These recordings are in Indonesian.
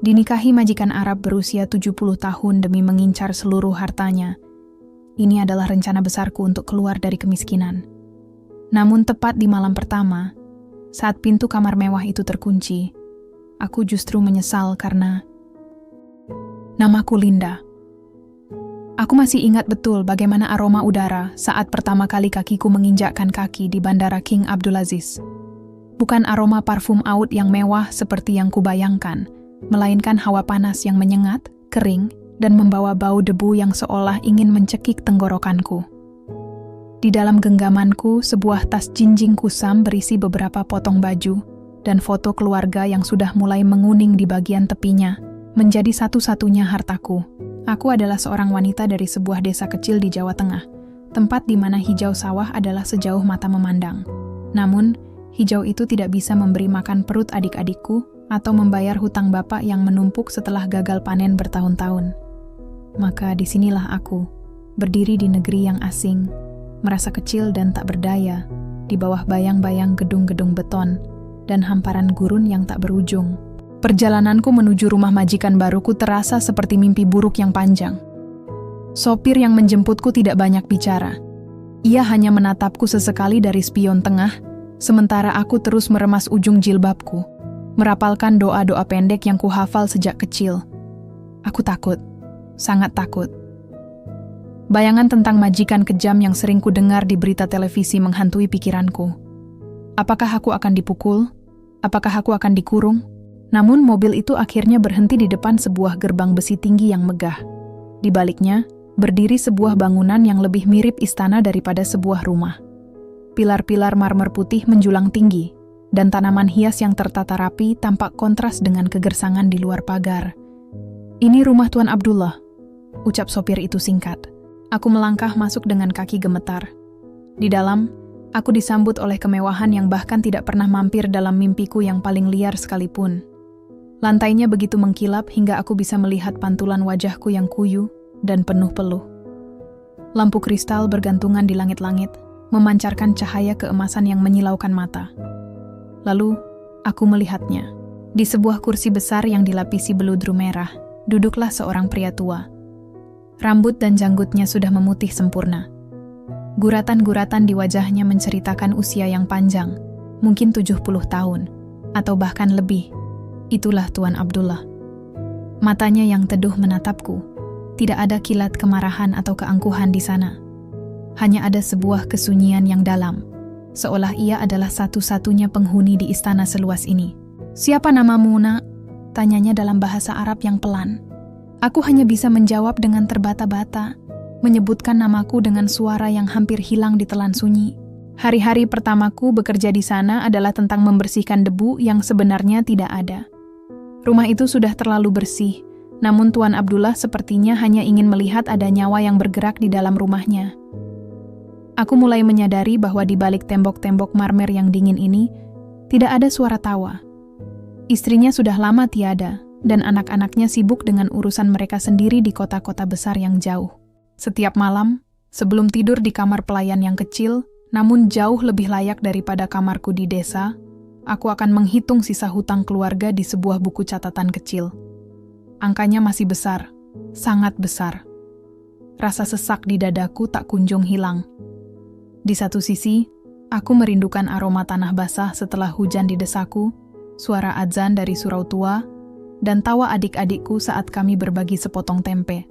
Dinikahi majikan Arab berusia 70 tahun demi mengincar seluruh hartanya. Ini adalah rencana besarku untuk keluar dari kemiskinan. Namun tepat di malam pertama, saat pintu kamar mewah itu terkunci, aku justru menyesal karena namaku Linda. Aku masih ingat betul bagaimana aroma udara saat pertama kali kakiku menginjakkan kaki di Bandara King Abdulaziz. Bukan aroma parfum oud yang mewah seperti yang kubayangkan, melainkan hawa panas yang menyengat, kering, dan membawa bau debu yang seolah ingin mencekik tenggorokanku. Di dalam genggamanku, sebuah tas jinjing kusam berisi beberapa potong baju dan foto keluarga yang sudah mulai menguning di bagian tepinya, menjadi satu-satunya hartaku. Aku adalah seorang wanita dari sebuah desa kecil di Jawa Tengah, tempat di mana hijau sawah adalah sejauh mata memandang. Namun, hijau itu tidak bisa memberi makan perut adik-adikku atau membayar hutang bapak yang menumpuk setelah gagal panen bertahun-tahun. Maka disinilah aku, berdiri di negeri yang asing, merasa kecil dan tak berdaya, di bawah bayang-bayang gedung-gedung beton dan hamparan gurun yang tak berujung. Perjalananku menuju rumah majikan baruku terasa seperti mimpi buruk yang panjang. Sopir yang menjemputku tidak banyak bicara. Ia hanya menatapku sesekali dari spion tengah, sementara aku terus meremas ujung jilbabku, merapalkan doa-doa pendek yang kuhafal sejak kecil. Aku takut, sangat takut. Bayangan tentang majikan kejam yang sering kudengar di berita televisi menghantui pikiranku. Apakah aku akan dipukul? Apakah aku akan dikurung? Namun mobil itu akhirnya berhenti di depan sebuah gerbang besi tinggi yang megah. Di baliknya, berdiri sebuah bangunan yang lebih mirip istana daripada sebuah rumah. Pilar-pilar marmer putih menjulang tinggi, dan tanaman hias yang tertata rapi tampak kontras dengan kegersangan di luar pagar. "Ini rumah Tuan Abdullah," ucap sopir itu singkat. Aku melangkah masuk dengan kaki gemetar. Di dalam, aku disambut oleh kemewahan yang bahkan tidak pernah mampir dalam mimpiku yang paling liar sekalipun. Lantainya begitu mengkilap hingga aku bisa melihat pantulan wajahku yang kuyu dan penuh peluh. Lampu kristal bergantungan di langit-langit, memancarkan cahaya keemasan yang menyilaukan mata. Lalu, aku melihatnya. Di sebuah kursi besar yang dilapisi beludru merah, duduklah seorang pria tua. Rambut dan janggutnya sudah memutih sempurna. Guratan-guratan di wajahnya menceritakan usia yang panjang, mungkin 70 tahun, atau bahkan lebih. Itulah Tuan Abdullah. Matanya yang teduh menatapku. Tidak ada kilat kemarahan atau keangkuhan di sana. Hanya ada sebuah kesunyian yang dalam, seolah ia adalah satu-satunya penghuni di istana seluas ini. "Siapa namamu, Nak?" tanyanya dalam bahasa Arab yang pelan. Aku hanya bisa menjawab dengan terbata-bata, menyebutkan namaku dengan suara yang hampir hilang di telan sunyi. Hari-hari pertamaku bekerja di sana adalah tentang membersihkan debu yang sebenarnya tidak ada. Rumah itu sudah terlalu bersih, namun Tuan Abdullah sepertinya hanya ingin melihat ada nyawa yang bergerak di dalam rumahnya. Aku mulai menyadari bahwa di balik tembok-tembok marmer yang dingin ini, tidak ada suara tawa. Istrinya sudah lama tiada, dan anak-anaknya sibuk dengan urusan mereka sendiri di kota-kota besar yang jauh. Setiap malam, sebelum tidur di kamar pelayan yang kecil, namun jauh lebih layak daripada kamarku di desa, aku akan menghitung sisa hutang keluarga di sebuah buku catatan kecil. Angkanya masih besar, sangat besar. Rasa sesak di dadaku tak kunjung hilang. Di satu sisi, aku merindukan aroma tanah basah setelah hujan di desaku, suara adzan dari surau tua, dan tawa adik-adikku saat kami berbagi sepotong tempe.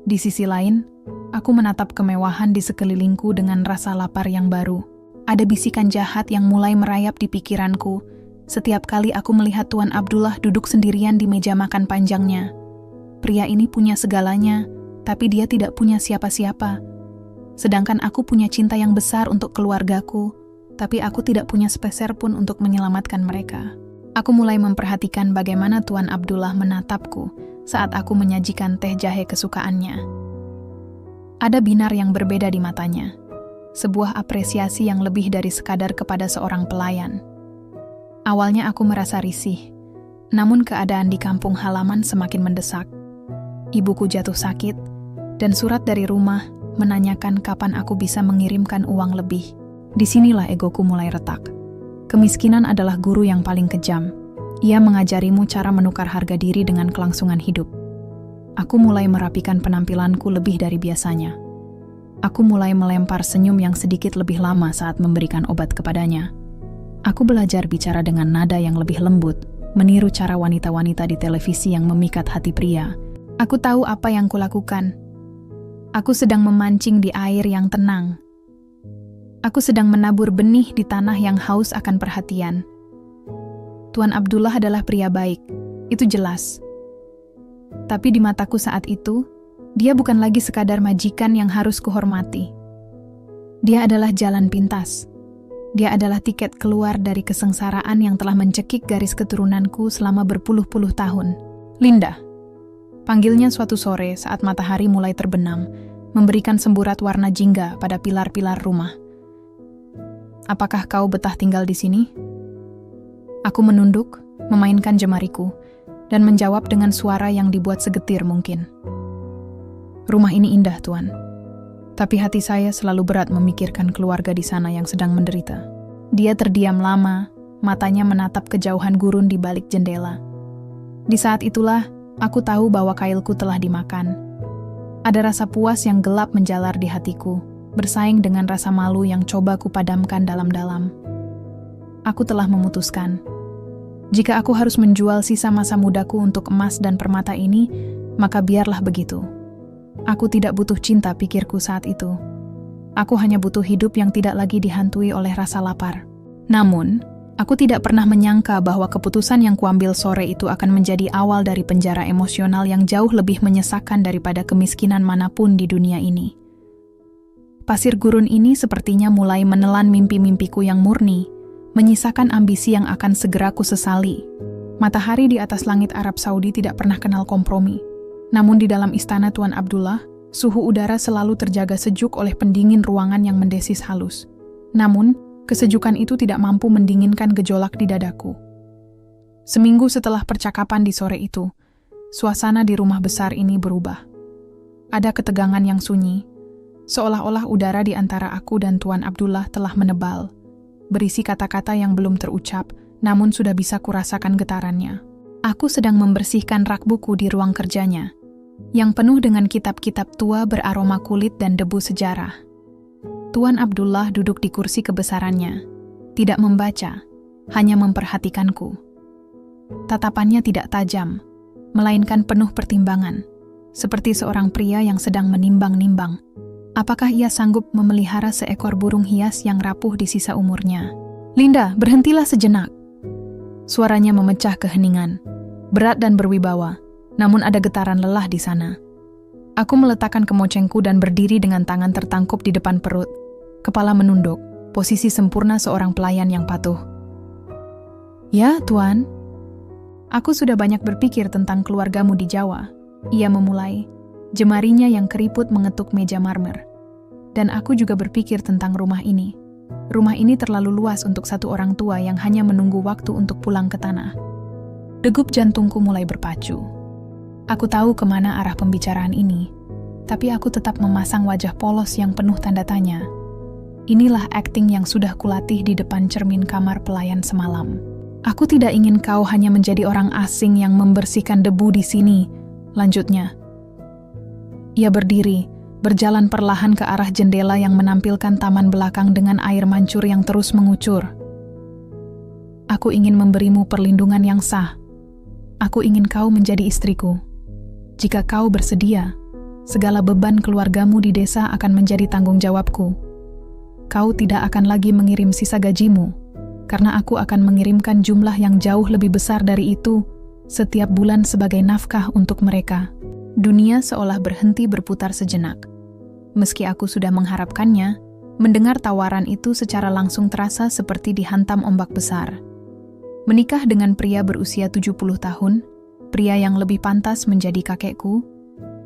Di sisi lain, aku menatap kemewahan di sekelilingku dengan rasa lapar yang baru. Ada bisikan jahat yang mulai merayap di pikiranku setiap kali aku melihat Tuan Abdullah duduk sendirian di meja makan panjangnya. Pria ini punya segalanya, tapi dia tidak punya siapa-siapa. Sedangkan aku punya cinta yang besar untuk keluargaku, tapi aku tidak punya sepeser pun untuk menyelamatkan mereka. Aku mulai memperhatikan bagaimana Tuan Abdullah menatapku saat aku menyajikan teh jahe kesukaannya. Ada binar yang berbeda di matanya. Sebuah apresiasi yang lebih dari sekadar kepada seorang pelayan. Awalnya aku merasa risih, namun keadaan di kampung halaman semakin mendesak. Ibuku jatuh sakit, dan surat dari rumah menanyakan kapan aku bisa mengirimkan uang lebih. Disinilah egoku mulai retak. Kemiskinan adalah guru yang paling kejam. Ia mengajarimu cara menukar harga diri dengan kelangsungan hidup. Aku mulai merapikan penampilanku lebih dari biasanya. Aku mulai melempar senyum yang sedikit lebih lama saat memberikan obat kepadanya. Aku belajar bicara dengan nada yang lebih lembut, meniru cara wanita-wanita di televisi yang memikat hati pria. Aku tahu apa yang kulakukan. Aku sedang memancing di air yang tenang. Aku sedang menabur benih di tanah yang haus akan perhatian. Tuan Abdullah adalah pria baik, itu jelas. Tapi di mataku saat itu, dia bukan lagi sekadar majikan yang harus kuhormati. Dia adalah jalan pintas. Dia adalah tiket keluar dari kesengsaraan yang telah mencekik garis keturunanku selama berpuluh-puluh tahun. Linda, panggilnya suatu sore saat matahari mulai terbenam, memberikan semburat warna jingga pada pilar-pilar rumah. Apakah kau betah tinggal di sini? Aku menunduk, memainkan jemariku, dan menjawab dengan suara yang dibuat segetir mungkin. Rumah ini indah, Tuan. Tapi hati saya selalu berat memikirkan keluarga di sana yang sedang menderita. Dia terdiam lama, matanya menatap kejauhan gurun di balik jendela. Di saat itulah, aku tahu bahwa kailku telah dimakan. Ada rasa puas yang gelap menjalar di hatiku, bersaing dengan rasa malu yang coba kupadamkan dalam-dalam. Aku telah memutuskan. Jika aku harus menjual sisa masa mudaku untuk emas dan permata ini, maka biarlah begitu. Aku tidak butuh cinta, pikirku saat itu. Aku hanya butuh hidup yang tidak lagi dihantui oleh rasa lapar. Namun, aku tidak pernah menyangka bahwa keputusan yang kuambil sore itu akan menjadi awal dari penjara emosional yang jauh lebih menyesakan daripada kemiskinan manapun di dunia ini. Pasir gurun ini sepertinya mulai menelan mimpi-mimpiku yang murni, menyisakan ambisi yang akan segera kusesali. Matahari di atas langit Arab Saudi tidak pernah kenal kompromi. Namun di dalam istana Tuan Abdullah, suhu udara selalu terjaga sejuk oleh pendingin ruangan yang mendesis halus. Namun, kesejukan itu tidak mampu mendinginkan gejolak di dadaku. Seminggu setelah percakapan di sore itu, suasana di rumah besar ini berubah. Ada ketegangan yang sunyi, seolah-olah udara di antara aku dan Tuan Abdullah telah menebal, berisi kata-kata yang belum terucap, namun sudah bisa kurasakan getarannya. Aku sedang membersihkan rak buku di ruang kerjanya, yang penuh dengan kitab-kitab tua beraroma kulit dan debu sejarah. Tuan Abdullah duduk di kursi kebesarannya, tidak membaca, hanya memperhatikanku. Tatapannya tidak tajam, melainkan penuh pertimbangan, seperti seorang pria yang sedang menimbang-nimbang. Apakah ia sanggup memelihara seekor burung hias yang rapuh di sisa umurnya? Linda, berhentilah sejenak. Suaranya memecah keheningan, berat dan berwibawa, namun ada getaran lelah di sana. Aku meletakkan kemocengku dan berdiri dengan tangan tertangkup di depan perut, kepala menunduk, posisi sempurna seorang pelayan yang patuh. Ya, Tuan. Aku sudah banyak berpikir tentang keluargamu di Jawa. Ia memulai. Jemarinya yang keriput mengetuk meja marmer. Dan aku juga berpikir tentang rumah ini. Rumah ini terlalu luas untuk satu orang tua yang hanya menunggu waktu untuk pulang ke tanah. Degup jantungku mulai berpacu. Aku tahu kemana arah pembicaraan ini, tapi aku tetap memasang wajah polos yang penuh tanda tanya. Inilah akting yang sudah kulatih di depan cermin kamar pelayan semalam. Aku tidak ingin kau hanya menjadi orang asing yang membersihkan debu di sini, lanjutnya. Ia berdiri, berjalan perlahan ke arah jendela yang menampilkan taman belakang dengan air mancur yang terus mengucur. Aku ingin memberimu perlindungan yang sah. Aku ingin kau menjadi istriku. Jika kau bersedia, segala beban keluargamu di desa akan menjadi tanggung jawabku. Kau tidak akan lagi mengirim sisa gajimu, karena aku akan mengirimkan jumlah yang jauh lebih besar dari itu setiap bulan sebagai nafkah untuk mereka. Dunia seolah berhenti berputar sejenak. Meski aku sudah mengharapkannya, mendengar tawaran itu secara langsung terasa seperti dihantam ombak besar. Menikah dengan pria berusia 70 tahun, pria yang lebih pantas menjadi kakekku,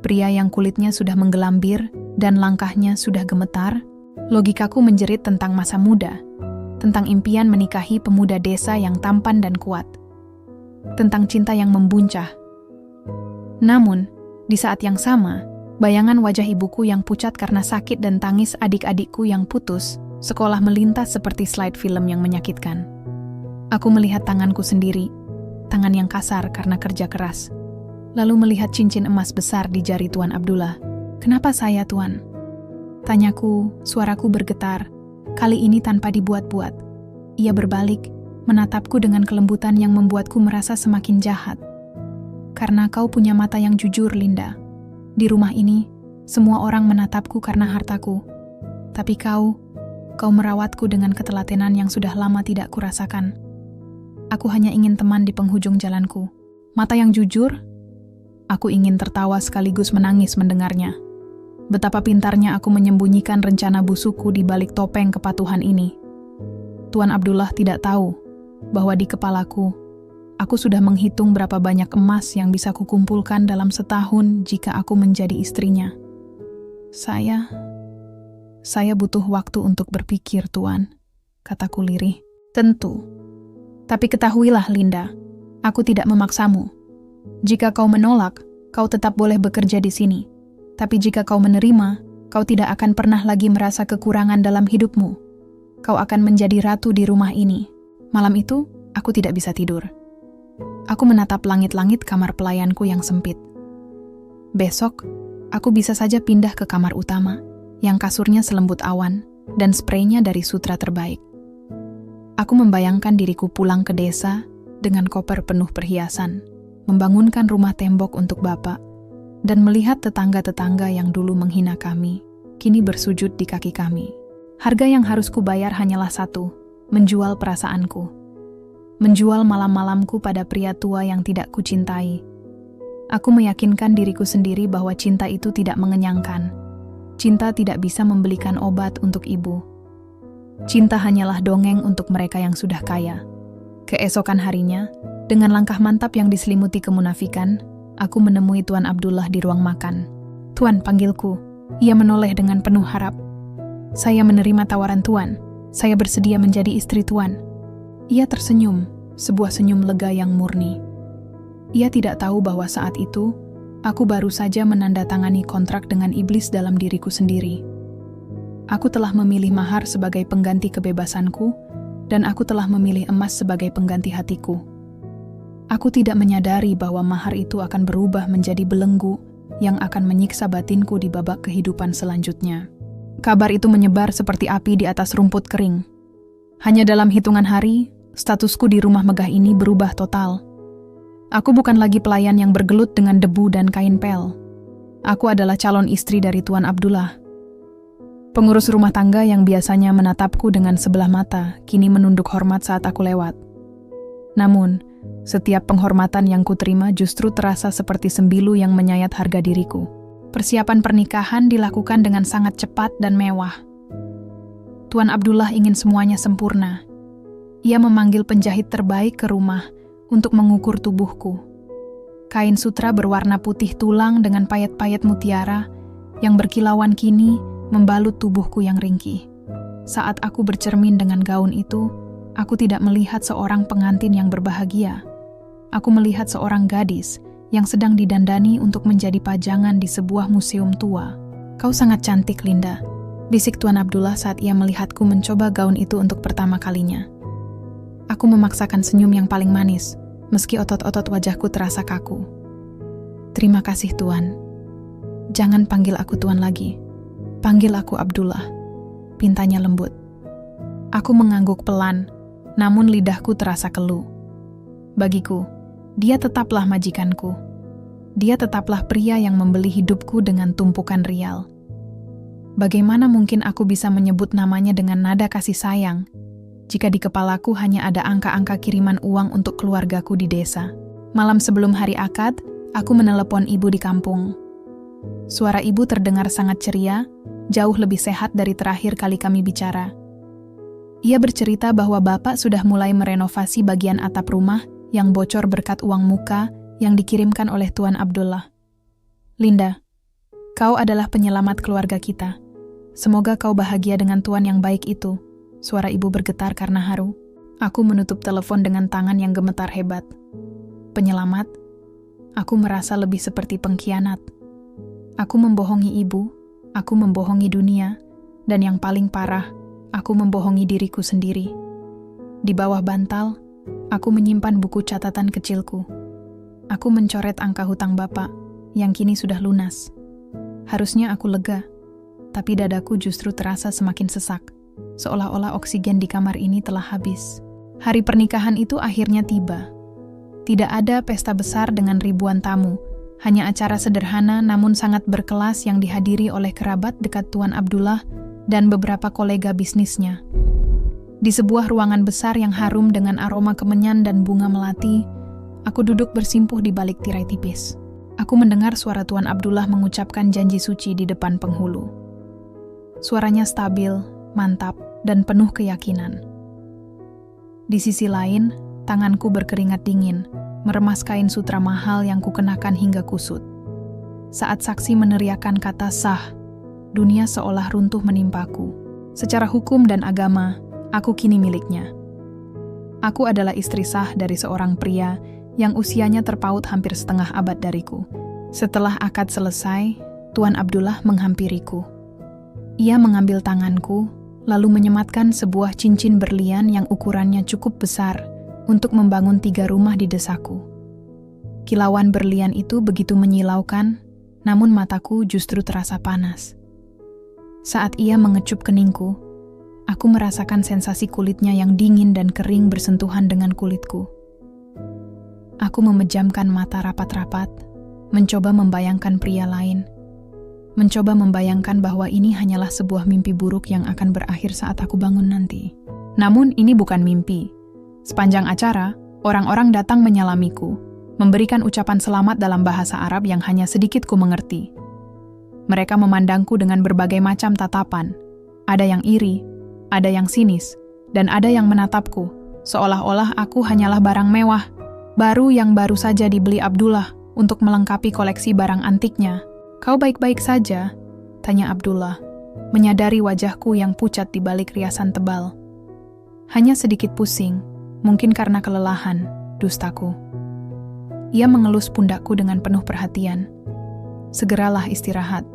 pria yang kulitnya sudah menggelambir dan langkahnya sudah gemetar, logikaku menjerit tentang masa muda, tentang impian menikahi pemuda desa yang tampan dan kuat, tentang cinta yang membuncah. Namun, di saat yang sama, bayangan wajah ibuku yang pucat karena sakit dan tangis adik-adikku yang putus, sekolah melintas seperti slide film yang menyakitkan. Aku melihat tanganku sendiri, tangan yang kasar karena kerja keras. Lalu melihat cincin emas besar di jari Tuan Abdullah. "Kenapa saya, Tuan?" Tanyaku, suaraku bergetar, kali ini tanpa dibuat-buat. Ia berbalik, menatapku dengan kelembutan yang membuatku merasa semakin jahat. "Karena kau punya mata yang jujur, Linda. Di rumah ini, semua orang menatapku karena hartaku. Tapi kau merawatku dengan ketelatenan yang sudah lama tidak kurasakan. Aku hanya ingin teman di penghujung jalanku. Mata yang jujur?" Aku ingin tertawa sekaligus menangis mendengarnya. Betapa pintarnya aku menyembunyikan rencana busukku di balik topeng kepatuhan ini. Tuan Abdullah tidak tahu bahwa di kepalaku, aku sudah menghitung berapa banyak emas yang bisa kukumpulkan dalam setahun jika aku menjadi istrinya. Saya butuh waktu untuk berpikir, Tuan, kataku lirih. "Tentu. Tapi ketahuilah, Linda, aku tidak memaksamu. Jika kau menolak, kau tetap boleh bekerja di sini. Tapi jika kau menerima, kau tidak akan pernah lagi merasa kekurangan dalam hidupmu. Kau akan menjadi ratu di rumah ini." Malam itu, aku tidak bisa tidur. Aku menatap langit-langit kamar pelayanku yang sempit. Besok, aku bisa saja pindah ke kamar utama, yang kasurnya selembut awan, dan spraynya dari sutra terbaik. Aku membayangkan diriku pulang ke desa dengan koper penuh perhiasan, membangunkan rumah tembok untuk bapak, dan melihat tetangga-tetangga yang dulu menghina kami, kini bersujud di kaki kami. Harga yang harus kubayar hanyalah satu, menjual perasaanku. Menjual malam-malamku pada pria tua yang tidak kucintai. Aku meyakinkan diriku sendiri bahwa cinta itu tidak mengenyangkan. Cinta tidak bisa membelikan obat untuk ibu. Cinta hanyalah dongeng untuk mereka yang sudah kaya. Keesokan harinya, dengan langkah mantap yang diselimuti kemunafikan, aku menemui Tuan Abdullah di ruang makan. "Tuan," panggilku. Ia menoleh dengan penuh harap. "Saya menerima tawaran Tuan. Saya bersedia menjadi istri Tuan." Ia tersenyum, sebuah senyum lega yang murni. Ia tidak tahu bahwa saat itu, aku baru saja menandatangani kontrak dengan iblis dalam diriku sendiri. Aku telah memilih mahar sebagai pengganti kebebasanku, dan aku telah memilih emas sebagai pengganti hatiku. Aku tidak menyadari bahwa mahar itu akan berubah menjadi belenggu yang akan menyiksa batinku di babak kehidupan selanjutnya. Kabar itu menyebar seperti api di atas rumput kering. Hanya dalam hitungan hari, statusku di rumah megah ini berubah total. Aku bukan lagi pelayan yang bergelut dengan debu dan kain pel. Aku adalah calon istri dari Tuan Abdullah. Pengurus rumah tangga yang biasanya menatapku dengan sebelah mata, kini menunduk hormat saat aku lewat. Namun, setiap penghormatan yang kuterima justru terasa seperti sembilu yang menyayat harga diriku. Persiapan pernikahan dilakukan dengan sangat cepat dan mewah. Tuan Abdullah ingin semuanya sempurna. Ia memanggil penjahit terbaik ke rumah untuk mengukur tubuhku. Kain sutra berwarna putih tulang dengan payet-payet mutiara yang berkilauan kini membalut tubuhku yang ringkih. Saat aku bercermin dengan gaun itu, aku tidak melihat seorang pengantin yang berbahagia. Aku melihat seorang gadis yang sedang didandani untuk menjadi pajangan di sebuah museum tua. "Kau sangat cantik, Linda," bisik Tuan Abdullah saat ia melihatku mencoba gaun itu untuk pertama kalinya. Aku memaksakan senyum yang paling manis, meski otot-otot wajahku terasa kaku. "Terima kasih, Tuan. Jangan panggil aku Tuan lagi. Panggil aku Abdullah," pintanya lembut. Aku mengangguk pelan, namun lidahku terasa keluh. Bagiku, dia tetaplah majikanku. Dia tetaplah pria yang membeli hidupku dengan tumpukan rial. Bagaimana mungkin aku bisa menyebut namanya dengan nada kasih sayang, jika di kepalaku hanya ada angka-angka kiriman uang untuk keluargaku di desa. Malam sebelum hari akad, aku menelepon ibu di kampung. Suara ibu terdengar sangat ceria, jauh lebih sehat dari terakhir kali kami bicara. Ia bercerita bahwa bapak sudah mulai merenovasi bagian atap rumah yang bocor berkat uang muka yang dikirimkan oleh Tuan Abdullah. "Linda, kau adalah penyelamat keluarga kita. Semoga kau bahagia dengan Tuan yang baik itu." Suara ibu bergetar karena haru. Aku menutup telepon dengan tangan yang gemetar hebat. Penyelamat? Aku merasa lebih seperti pengkhianat. Aku membohongi ibu, aku membohongi dunia, dan yang paling parah, aku membohongi diriku sendiri. Di bawah bantal, Aku menyimpan buku catatan kecilku. Aku mencoret angka hutang bapak yang kini sudah lunas. Harusnya aku lega, tapi dadaku justru terasa semakin sesak, seolah-olah oksigen di kamar ini telah habis. Hari pernikahan itu akhirnya tiba. Tidak ada pesta besar dengan ribuan tamu, hanya acara sederhana namun sangat berkelas yang dihadiri oleh kerabat dekat Tuan Abdullah dan beberapa kolega bisnisnya. Di sebuah ruangan besar yang harum dengan aroma kemenyan dan bunga melati, aku duduk bersimpuh di balik tirai tipis. Aku mendengar suara Tuan Abdullah mengucapkan janji suci di depan penghulu. Suaranya stabil, mantap, dan penuh keyakinan. Di sisi lain, tanganku berkeringat dingin, meremas kain sutra mahal yang kukenakan hingga kusut. Saat saksi meneriakkan kata sah, dunia seolah runtuh menimpaku. Secara hukum dan agama, aku kini miliknya. Aku adalah istri sah dari seorang pria yang usianya terpaut hampir setengah abad dariku. Setelah akad selesai, Tuan Abdullah menghampiriku. Ia mengambil tanganku, lalu menyematkan sebuah cincin berlian yang ukurannya cukup besar untuk membangun 3 rumah di desaku. Kilauan berlian itu begitu menyilaukan, namun mataku justru terasa panas. Saat ia mengecup keningku, aku merasakan sensasi kulitnya yang dingin dan kering bersentuhan dengan kulitku. Aku memejamkan mata rapat-rapat, mencoba membayangkan pria lain. Mencoba membayangkan bahwa ini hanyalah sebuah mimpi buruk yang akan berakhir saat aku bangun nanti. Namun ini bukan mimpi. Sepanjang acara, orang-orang datang menyalamiku, memberikan ucapan selamat dalam bahasa Arab yang hanya sedikit ku mengerti. Mereka memandangku dengan berbagai macam tatapan. Ada yang iri, ada yang sinis, dan ada yang menatapku, seolah-olah aku hanyalah barang mewah, yang baru saja dibeli Abdullah untuk melengkapi koleksi barang antiknya. "Kau baik-baik saja?" tanya Abdullah, menyadari wajahku yang pucat di balik riasan tebal. "Hanya sedikit pusing, mungkin karena kelelahan," dustaku. Ia mengelus pundakku dengan penuh perhatian. "Segeralah istirahat.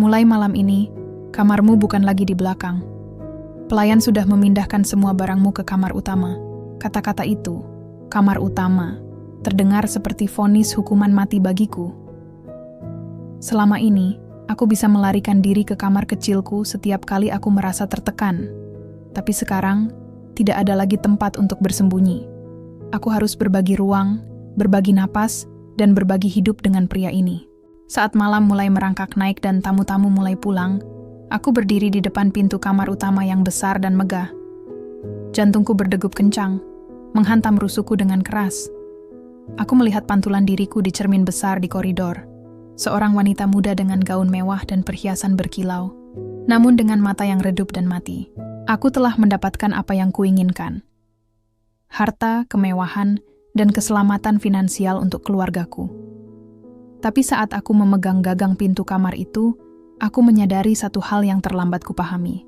Mulai malam ini, kamarmu bukan lagi di belakang. Pelayan sudah memindahkan semua barangmu ke kamar utama." Kata-kata itu, kamar utama, terdengar seperti vonis hukuman mati bagiku. Selama ini, aku bisa melarikan diri ke kamar kecilku setiap kali aku merasa tertekan. Tapi sekarang, tidak ada lagi tempat untuk bersembunyi. Aku harus berbagi ruang, berbagi napas, dan berbagi hidup dengan pria ini. Saat malam mulai merangkak naik dan tamu-tamu mulai pulang, aku berdiri di depan pintu kamar utama yang besar dan megah. Jantungku berdegup kencang, menghantam rusuhku dengan keras. Aku melihat pantulan diriku di cermin besar di koridor. Seorang wanita muda dengan gaun mewah dan perhiasan berkilau, namun dengan mata yang redup dan mati. Aku telah mendapatkan apa yang kuinginkan. Harta, kemewahan, dan keselamatan finansial untuk keluargaku. Tapi saat aku memegang gagang pintu kamar itu, aku menyadari satu hal yang terlambat kupahami.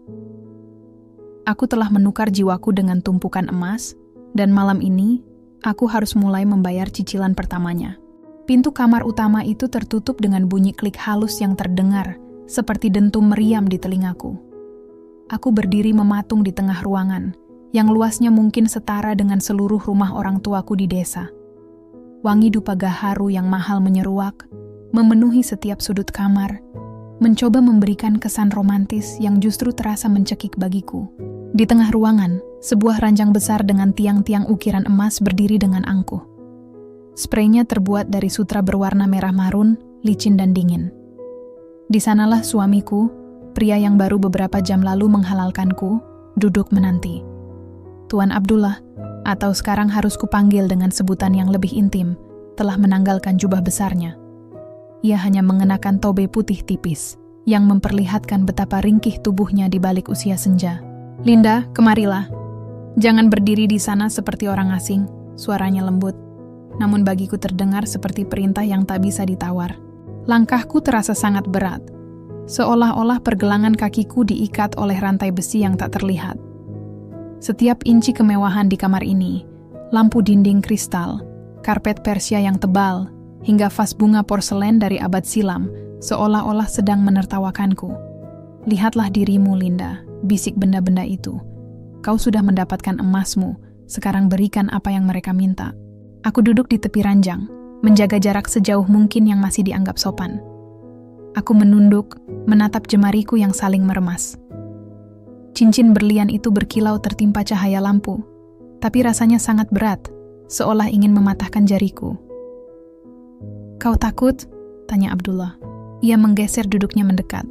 Aku telah menukar jiwaku dengan tumpukan emas, dan malam ini, aku harus mulai membayar cicilan pertamanya. Pintu kamar utama itu tertutup dengan bunyi klik halus yang terdengar, seperti dentum meriam di telingaku. Aku berdiri mematung di tengah ruangan, yang luasnya mungkin setara dengan seluruh rumah orang tuaku di desa. Wangi dupa gaharu yang mahal menyeruak, memenuhi setiap sudut kamar, mencoba memberikan kesan romantis yang justru terasa mencekik bagiku. Di tengah ruangan, sebuah ranjang besar dengan tiang-tiang ukiran emas berdiri dengan angkuh. Spraynya terbuat dari sutra berwarna merah marun, licin dan dingin. Di sanalah suamiku, pria yang baru beberapa jam lalu menghalalkanku, duduk menanti. Tuan Abdullah, atau sekarang harus kupanggil dengan sebutan yang lebih intim, telah menanggalkan jubah besarnya. Ia hanya mengenakan tobe putih tipis, yang memperlihatkan betapa ringkih tubuhnya di balik usia senja. "Linda, kemarilah. Jangan berdiri di sana seperti orang asing," suaranya lembut. Namun bagiku terdengar seperti perintah yang tak bisa ditawar. Langkahku terasa sangat berat, seolah-olah pergelangan kakiku diikat oleh rantai besi yang tak terlihat. Setiap inci kemewahan di kamar ini, lampu dinding kristal, karpet Persia yang tebal, hingga vas bunga porselen dari abad silam, seolah-olah sedang menertawakanku. "Lihatlah dirimu, Linda," bisik benda-benda itu. "Kau sudah mendapatkan emasmu, Sekarang berikan apa yang mereka minta. Aku duduk di tepi ranjang, menjaga jarak sejauh mungkin yang masih dianggap sopan. Aku menunduk, menatap jemariku yang saling meremas. Cincin berlian itu berkilau tertimpa cahaya lampu, tapi rasanya sangat berat, seolah ingin mematahkan jariku. "Kau takut?" tanya Abdullah. Ia menggeser duduknya mendekat.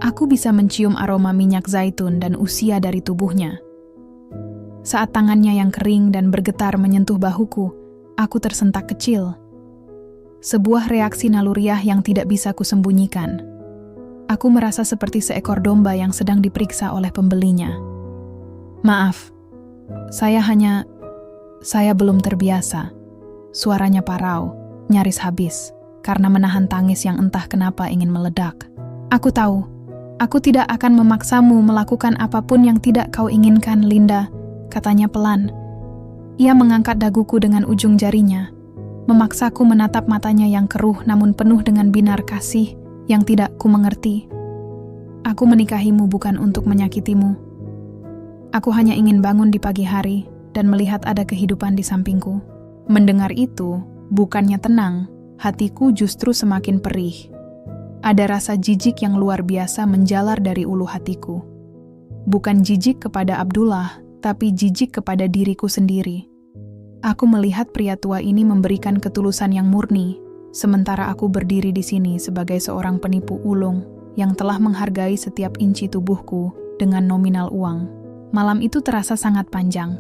Aku bisa mencium aroma minyak zaitun dan usia dari tubuhnya. Saat tangannya yang kering dan bergetar menyentuh bahuku, aku tersentak kecil. Sebuah reaksi naluriah yang tidak bisa kusembunyikan. Aku merasa seperti seekor domba yang sedang diperiksa oleh pembelinya. "Maaf, saya belum terbiasa." Suaranya parau, nyaris habis, karena menahan tangis yang entah kenapa ingin meledak. "Aku tahu, aku tidak akan memaksamu melakukan apapun yang tidak kau inginkan, Linda," katanya pelan. Ia mengangkat daguku dengan ujung jarinya, memaksaku menatap matanya yang keruh namun penuh dengan binar kasih yang tidak ku mengerti. "Aku menikahimu bukan untuk menyakitimu. Aku hanya ingin bangun di pagi hari dan melihat ada kehidupan di sampingku." Mendengar itu, bukannya tenang, hatiku justru semakin perih. Ada rasa jijik yang luar biasa menjalar dari ulu hatiku. Bukan jijik kepada Abdullah, tapi jijik kepada diriku sendiri. Aku melihat pria tua ini memberikan ketulusan yang murni, sementara aku berdiri di sini sebagai seorang penipu ulung yang telah menghargai setiap inci tubuhku dengan nominal uang. Malam itu terasa sangat panjang.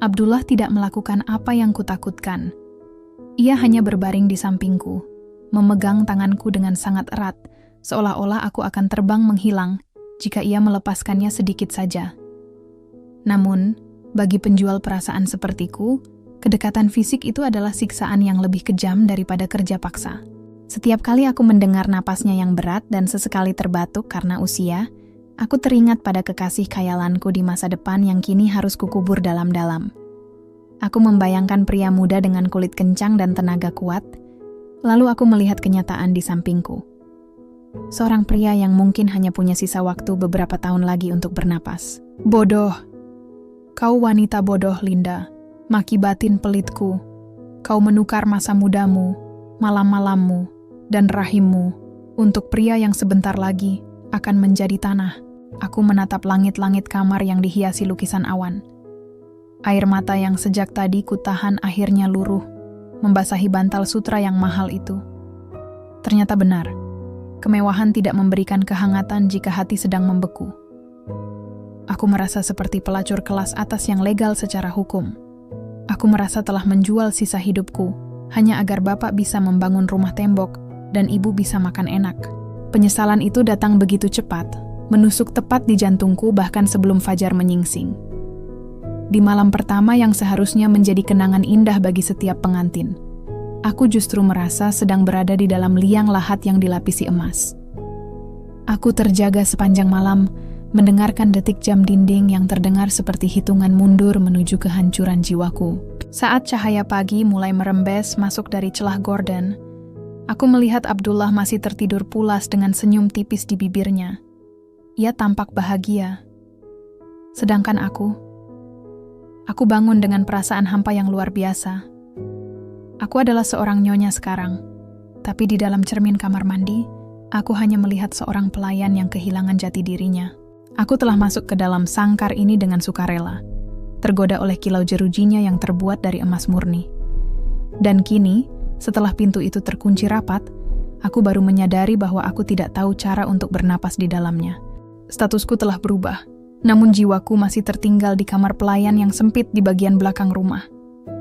Abdullah tidak melakukan apa yang kutakutkan. Ia hanya berbaring di sampingku, memegang tanganku dengan sangat erat, seolah-olah aku akan terbang menghilang jika ia melepaskannya sedikit saja. Namun, bagi penjual perasaan sepertiku, kedekatan fisik itu adalah siksaan yang lebih kejam daripada kerja paksa. Setiap kali aku mendengar napasnya yang berat dan sesekali terbatuk karena usia, aku teringat pada kekasih khayalanku di masa depan yang kini harus kukubur dalam-dalam. Aku membayangkan pria muda dengan kulit kencang dan tenaga kuat, lalu aku melihat kenyataan di sampingku. Seorang pria yang mungkin hanya punya sisa waktu beberapa tahun lagi untuk bernapas. "Bodoh. Kau wanita bodoh, Linda. Maki batin pelitku. Kau menukar masa mudamu, malam-malammu, dan rahimmu untuk pria yang sebentar lagi akan menjadi tanah." Aku menatap langit-langit kamar yang dihiasi lukisan awan. Air mata yang sejak tadi kutahan akhirnya luruh, membasahi bantal sutra yang mahal itu. Ternyata benar, kemewahan tidak memberikan kehangatan jika hati sedang membeku. Aku merasa seperti pelacur kelas atas yang legal secara hukum. Aku merasa telah menjual sisa hidupku, hanya agar bapak bisa membangun rumah tembok dan ibu bisa makan enak. Penyesalan itu datang begitu cepat, menusuk tepat di jantungku bahkan sebelum fajar menyingsing. Di malam pertama yang seharusnya menjadi kenangan indah bagi setiap pengantin, aku justru merasa sedang berada di dalam liang lahat yang dilapisi emas. Aku terjaga sepanjang malam, mendengarkan detik jam dinding yang terdengar seperti hitungan mundur menuju kehancuran jiwaku. Saat cahaya pagi mulai merembes masuk dari celah gorden, aku melihat Abdullah masih tertidur pulas dengan senyum tipis di bibirnya. Ia tampak bahagia. Sedangkan aku bangun dengan perasaan hampa yang luar biasa. Aku adalah seorang nyonya sekarang, tapi di dalam cermin kamar mandi, aku hanya melihat seorang pelayan yang kehilangan jati dirinya. Aku telah masuk ke dalam sangkar ini dengan sukarela, tergoda oleh kilau jerujinya yang terbuat dari emas murni. Dan kini, setelah pintu itu terkunci rapat, aku baru menyadari bahwa aku tidak tahu cara untuk bernapas di dalamnya. Statusku telah berubah, namun jiwaku masih tertinggal di kamar pelayan yang sempit di bagian belakang rumah.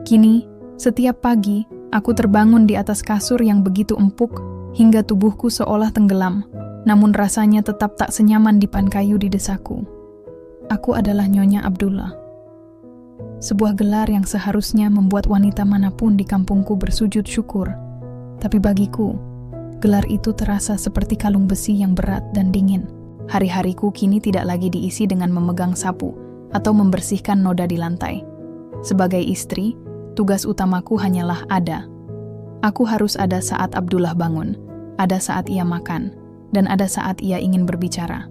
Kini, setiap pagi, aku terbangun di atas kasur yang begitu empuk hingga tubuhku seolah tenggelam, namun rasanya tetap tak senyaman dipan kayu di desaku. Aku adalah Nyonya Abdullah. Sebuah gelar yang seharusnya membuat wanita manapun di kampungku bersujud syukur. Tapi bagiku, gelar itu terasa seperti kalung besi yang berat dan dingin. Hari-hariku kini tidak lagi diisi dengan memegang sapu atau membersihkan noda di lantai. Sebagai istri, tugas utamaku hanyalah ada. Aku harus ada saat Abdullah bangun, ada saat ia makan, dan ada saat ia ingin berbicara.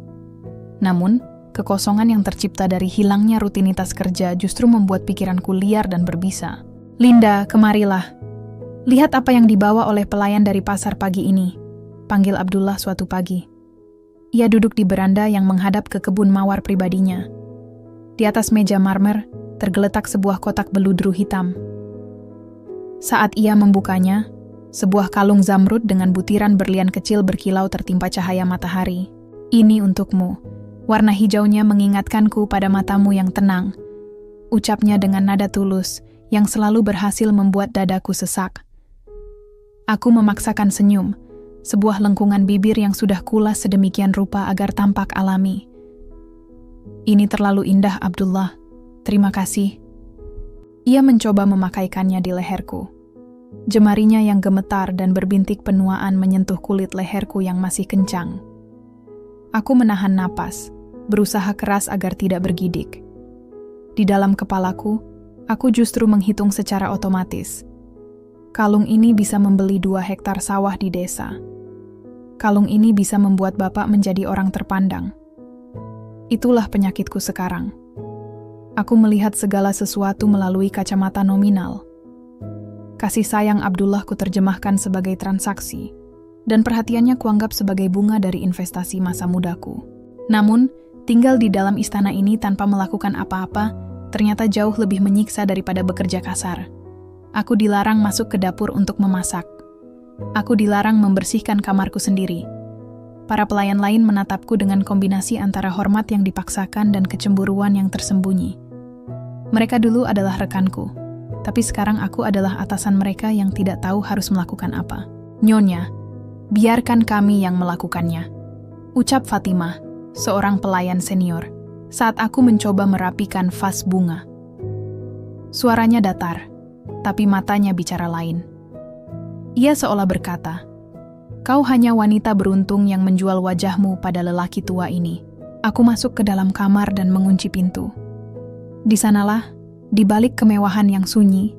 Namun, Kekosongan yang tercipta dari hilangnya rutinitas kerja justru membuat pikiranku liar dan berbisa. "Linda, kemarilah. Lihat apa yang dibawa oleh pelayan dari pasar pagi ini," panggil Abdullah suatu pagi. Ia duduk di beranda yang menghadap ke kebun mawar pribadinya. Di atas meja marmer, tergeletak sebuah kotak beludru hitam. Saat ia membukanya, sebuah kalung zamrud dengan butiran berlian kecil berkilau tertimpa cahaya matahari. "Ini untukmu." Warna hijaunya mengingatkanku pada matamu yang tenang. Ucapnya dengan nada tulus yang selalu berhasil membuat dadaku sesak. Aku memaksakan senyum, sebuah lengkungan bibir yang sudah kulas sedemikian rupa agar tampak alami. "Ini terlalu indah, Abdullah. Terima kasih." Ia mencoba memakaikannya di leherku. Jemarinya yang gemetar dan berbintik penuaan menyentuh kulit leherku yang masih kencang. Aku menahan napas, berusaha keras agar tidak bergidik. Di dalam kepalaku, aku justru menghitung secara otomatis. Kalung ini bisa membeli 2 hektar sawah di desa. Kalung ini bisa membuat bapak menjadi orang terpandang. Itulah penyakitku sekarang. Aku melihat segala sesuatu melalui kacamata nominal. Kasih sayang Abdullah kuterjemahkan sebagai transaksi, dan perhatiannya kuanggap sebagai bunga dari investasi masa mudaku. Namun, tinggal di dalam istana ini tanpa melakukan apa-apa, ternyata jauh lebih menyiksa daripada bekerja kasar. Aku dilarang masuk ke dapur untuk memasak. Aku dilarang membersihkan kamarku sendiri. Para pelayan lain menatapku dengan kombinasi antara hormat yang dipaksakan dan kecemburuan yang tersembunyi. Mereka dulu adalah rekanku, tapi sekarang aku adalah atasan mereka yang tidak tahu harus melakukan apa. "Nyonya, biarkan kami yang melakukannya," ucap Fatimah, seorang pelayan senior, saat aku mencoba merapikan vas bunga. Suaranya datar, tapi matanya bicara lain. Ia seolah berkata, "Kau hanya wanita beruntung yang menjual wajahmu pada lelaki tua ini." Aku masuk ke dalam kamar dan mengunci pintu. Di sanalah, di balik kemewahan yang sunyi,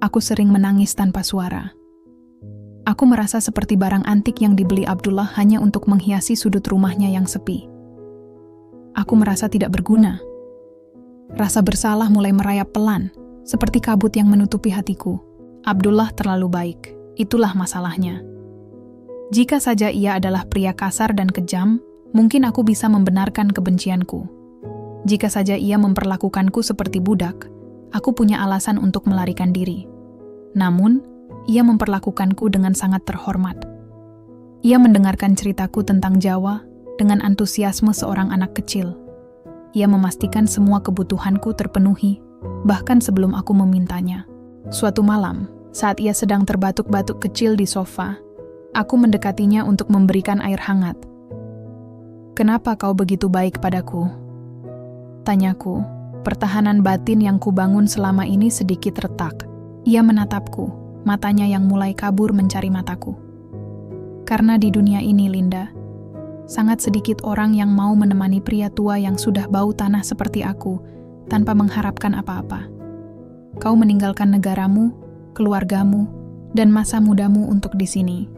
aku sering menangis tanpa suara. Aku merasa seperti barang antik yang dibeli Abdullah hanya untuk menghiasi sudut rumahnya yang sepi. Aku merasa tidak berguna. Rasa bersalah mulai merayap pelan, seperti kabut yang menutupi hatiku. Abdullah terlalu baik, itulah masalahnya. Jika saja ia adalah pria kasar dan kejam, mungkin aku bisa membenarkan kebencianku. Jika saja ia memperlakukanku seperti budak, aku punya alasan untuk melarikan diri. Namun, ia memperlakukanku dengan sangat terhormat. Ia mendengarkan ceritaku tentang Jawa dengan antusiasme seorang anak kecil. Ia memastikan semua kebutuhanku terpenuhi, bahkan sebelum aku memintanya. Suatu malam, saat ia sedang terbatuk-batuk kecil di sofa, aku mendekatinya untuk memberikan air hangat. "Kenapa kau begitu baik padaku?" tanyaku. Pertahanan batin yang kubangun selama ini sedikit retak. Ia menatapku, matanya yang mulai kabur mencari mataku. "Karena di dunia ini, Linda, sangat sedikit orang yang mau menemani pria tua yang sudah bau tanah seperti aku tanpa mengharapkan apa-apa. Kau meninggalkan negaramu, keluargamu, dan masa mudamu untuk di sini.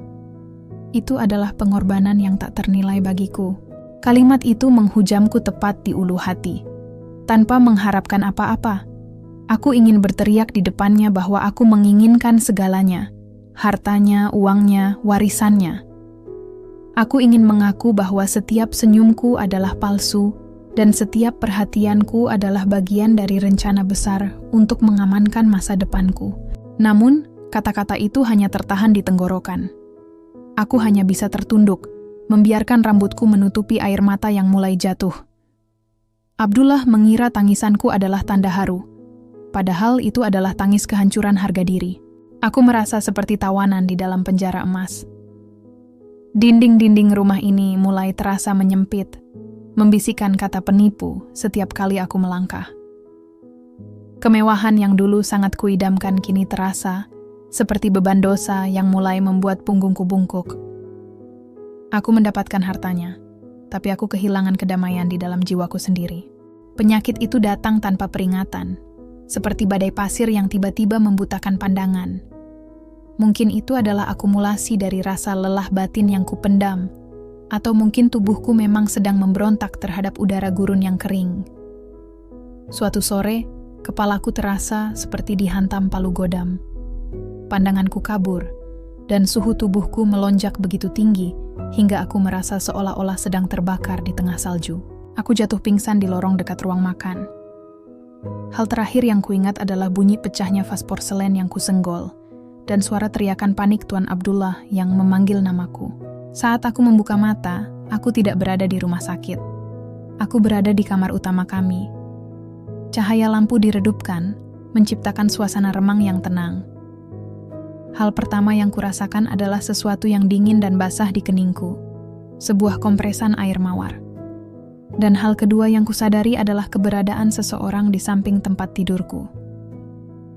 Itu adalah pengorbanan yang tak ternilai bagiku." Kalimat itu menghujamku tepat di ulu hati. Tanpa mengharapkan apa-apa, aku ingin berteriak di depannya bahwa aku menginginkan segalanya, hartanya, uangnya, warisannya. Aku ingin mengaku bahwa setiap senyumku adalah palsu, dan setiap perhatianku adalah bagian dari rencana besar untuk mengamankan masa depanku. Namun, kata-kata itu hanya tertahan di tenggorokan. Aku hanya bisa tertunduk, membiarkan rambutku menutupi air mata yang mulai jatuh. Abdullah mengira tangisanku adalah tanda haru, padahal itu adalah tangis kehancuran harga diri. Aku merasa seperti tawanan di dalam penjara emas. Dinding-dinding rumah ini mulai terasa menyempit, membisikkan kata penipu setiap kali aku melangkah. Kemewahan yang dulu sangat kuidamkan kini terasa, seperti beban dosa yang mulai membuat punggungku bungkuk. Aku mendapatkan hartanya, tapi aku kehilangan kedamaian di dalam jiwaku sendiri. Penyakit itu datang tanpa peringatan, seperti badai pasir yang tiba-tiba membutakan pandangan. Mungkin itu adalah akumulasi dari rasa lelah batin yang kupendam, Atau mungkin tubuhku memang sedang memberontak terhadap udara gurun yang kering. Suatu sore, kepalaku terasa seperti dihantam palu godam. Pandanganku kabur, dan suhu tubuhku melonjak begitu tinggi hingga aku merasa seolah-olah sedang terbakar di tengah salju. Aku jatuh pingsan di lorong dekat ruang makan. Hal terakhir yang kuingat adalah bunyi pecahnya vas porselen yang kusenggol, dan suara teriakan panik Tuan Abdullah yang memanggil namaku. Saat aku membuka mata, aku tidak berada di rumah sakit. Aku berada di kamar utama kami. Cahaya lampu diredupkan, menciptakan suasana remang yang tenang. Hal pertama yang kurasakan adalah sesuatu yang dingin dan basah di keningku. Sebuah kompresan air mawar. Dan hal kedua yang kusadari adalah keberadaan seseorang di samping tempat tidurku.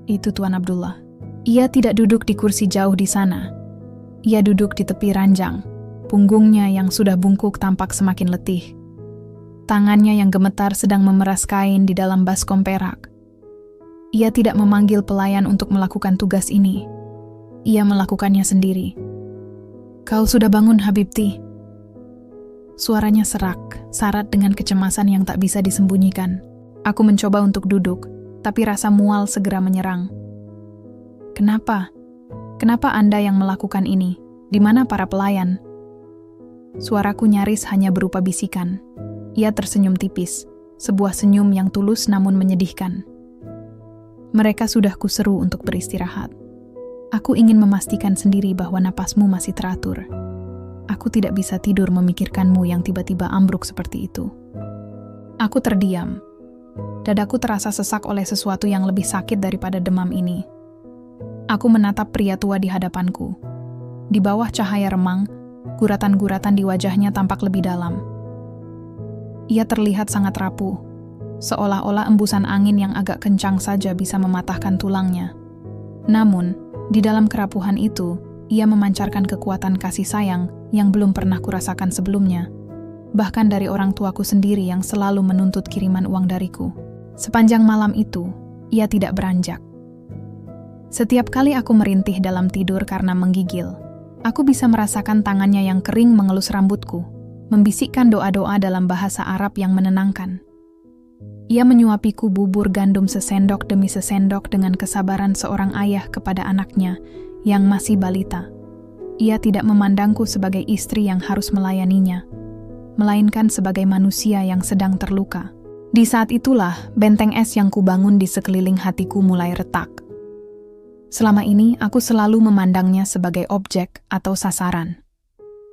Itu Tuan Abdullah. Ia tidak duduk di kursi jauh di sana. Ia duduk di tepi ranjang. Punggungnya yang sudah bungkuk tampak semakin letih. Tangannya yang gemetar sedang memeras kain di dalam baskom perak. Ia tidak memanggil pelayan untuk melakukan tugas ini. Ia melakukannya sendiri. "Kau sudah bangun, Habibti?" Suaranya serak, syarat dengan kecemasan yang tak bisa disembunyikan. Aku mencoba untuk duduk, tapi rasa mual segera menyerang. "Kenapa? Kenapa Anda yang melakukan ini? Di mana para pelayan?" Suaraku nyaris hanya berupa bisikan. Ia tersenyum tipis, sebuah senyum yang tulus namun menyedihkan. "Mereka sudah kuseru untuk beristirahat. Aku ingin memastikan sendiri bahwa napasmu masih teratur. Aku tidak bisa tidur memikirkanmu yang tiba-tiba ambruk seperti itu." Aku terdiam. Dadaku terasa sesak oleh sesuatu yang lebih sakit daripada demam ini. Aku menatap pria tua di hadapanku. Di bawah cahaya remang, guratan-guratan di wajahnya tampak lebih dalam. Ia terlihat sangat rapuh, seolah-olah embusan angin yang agak kencang saja bisa mematahkan tulangnya. Namun, di dalam kerapuhan itu, ia memancarkan kekuatan kasih sayang yang belum pernah kurasakan sebelumnya, bahkan dari orang tuaku sendiri yang selalu menuntut kiriman uang dariku. Sepanjang malam itu, ia tidak beranjak. Setiap kali aku merintih dalam tidur karena menggigil, aku bisa merasakan tangannya yang kering mengelus rambutku, membisikkan doa-doa dalam bahasa Arab yang menenangkan. Ia menyuapiku bubur gandum sesendok demi sesendok dengan kesabaran seorang ayah kepada anaknya yang masih balita. Ia tidak memandangku sebagai istri yang harus melayaninya, melainkan sebagai manusia yang sedang terluka. Di saat itulah, benteng es yang kubangun di sekeliling hatiku mulai retak. Selama ini, aku selalu memandangnya sebagai objek atau sasaran.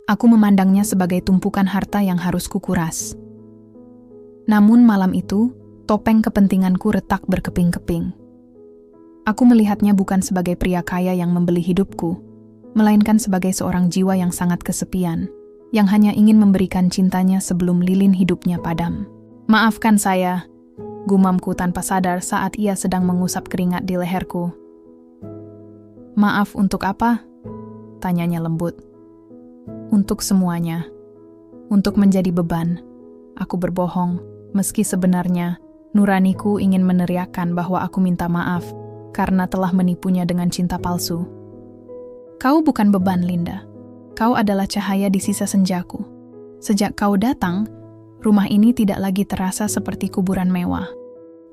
Aku memandangnya sebagai tumpukan harta yang harus kukuras. Namun malam itu, topeng kepentinganku retak berkeping-keping. Aku melihatnya bukan sebagai pria kaya yang membeli hidupku, melainkan sebagai seorang jiwa yang sangat kesepian, yang hanya ingin memberikan cintanya sebelum lilin hidupnya padam. "Maafkan saya," gumamku tanpa sadar saat ia sedang mengusap keringat di leherku. "Maaf untuk apa?" tanyanya lembut. "Untuk semuanya. Untuk menjadi beban." Aku berbohong, meski sebenarnya nuraniku ingin meneriakkan bahwa aku minta maaf karena telah menipunya dengan cinta palsu. "Kau bukan beban, Linda. Kau adalah cahaya di sisa senjaku. Sejak kau datang, rumah ini tidak lagi terasa seperti kuburan mewah.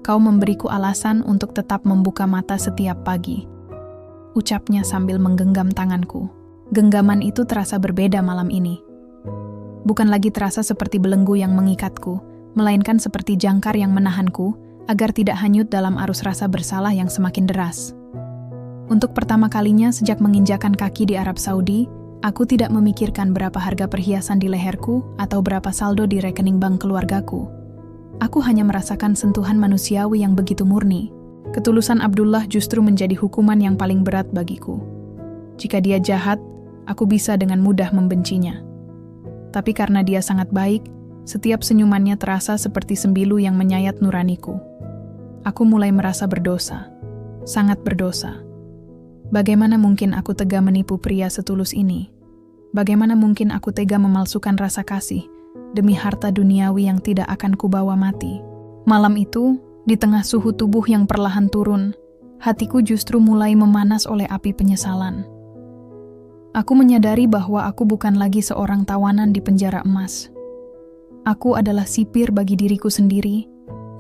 Kau memberiku alasan untuk tetap membuka mata setiap pagi," ucapnya sambil menggenggam tanganku. Genggaman itu terasa berbeda malam ini. Bukan lagi terasa seperti belenggu yang mengikatku, melainkan seperti jangkar yang menahanku agar tidak hanyut dalam arus rasa bersalah yang semakin deras. Untuk pertama kalinya sejak menginjakan kaki di Arab Saudi, aku tidak memikirkan berapa harga perhiasan di leherku atau berapa saldo di rekening bank keluargaku. Aku hanya merasakan sentuhan manusiawi yang begitu murni. Ketulusan Abdullah justru menjadi hukuman yang paling berat bagiku. Jika dia jahat, aku bisa dengan mudah membencinya. Tapi karena dia sangat baik, setiap senyumannya terasa seperti sembilu yang menyayat nuraniku. Aku mulai merasa berdosa, sangat berdosa. Bagaimana mungkin aku tega menipu pria setulus ini? Bagaimana mungkin aku tega memalsukan rasa kasih demi harta duniawi yang tidak akan kubawa mati? Malam itu, di tengah suhu tubuh yang perlahan turun, hatiku justru mulai memanas oleh api penyesalan. Aku menyadari bahwa aku bukan lagi seorang tawanan di penjara emas. Aku adalah sipir bagi diriku sendiri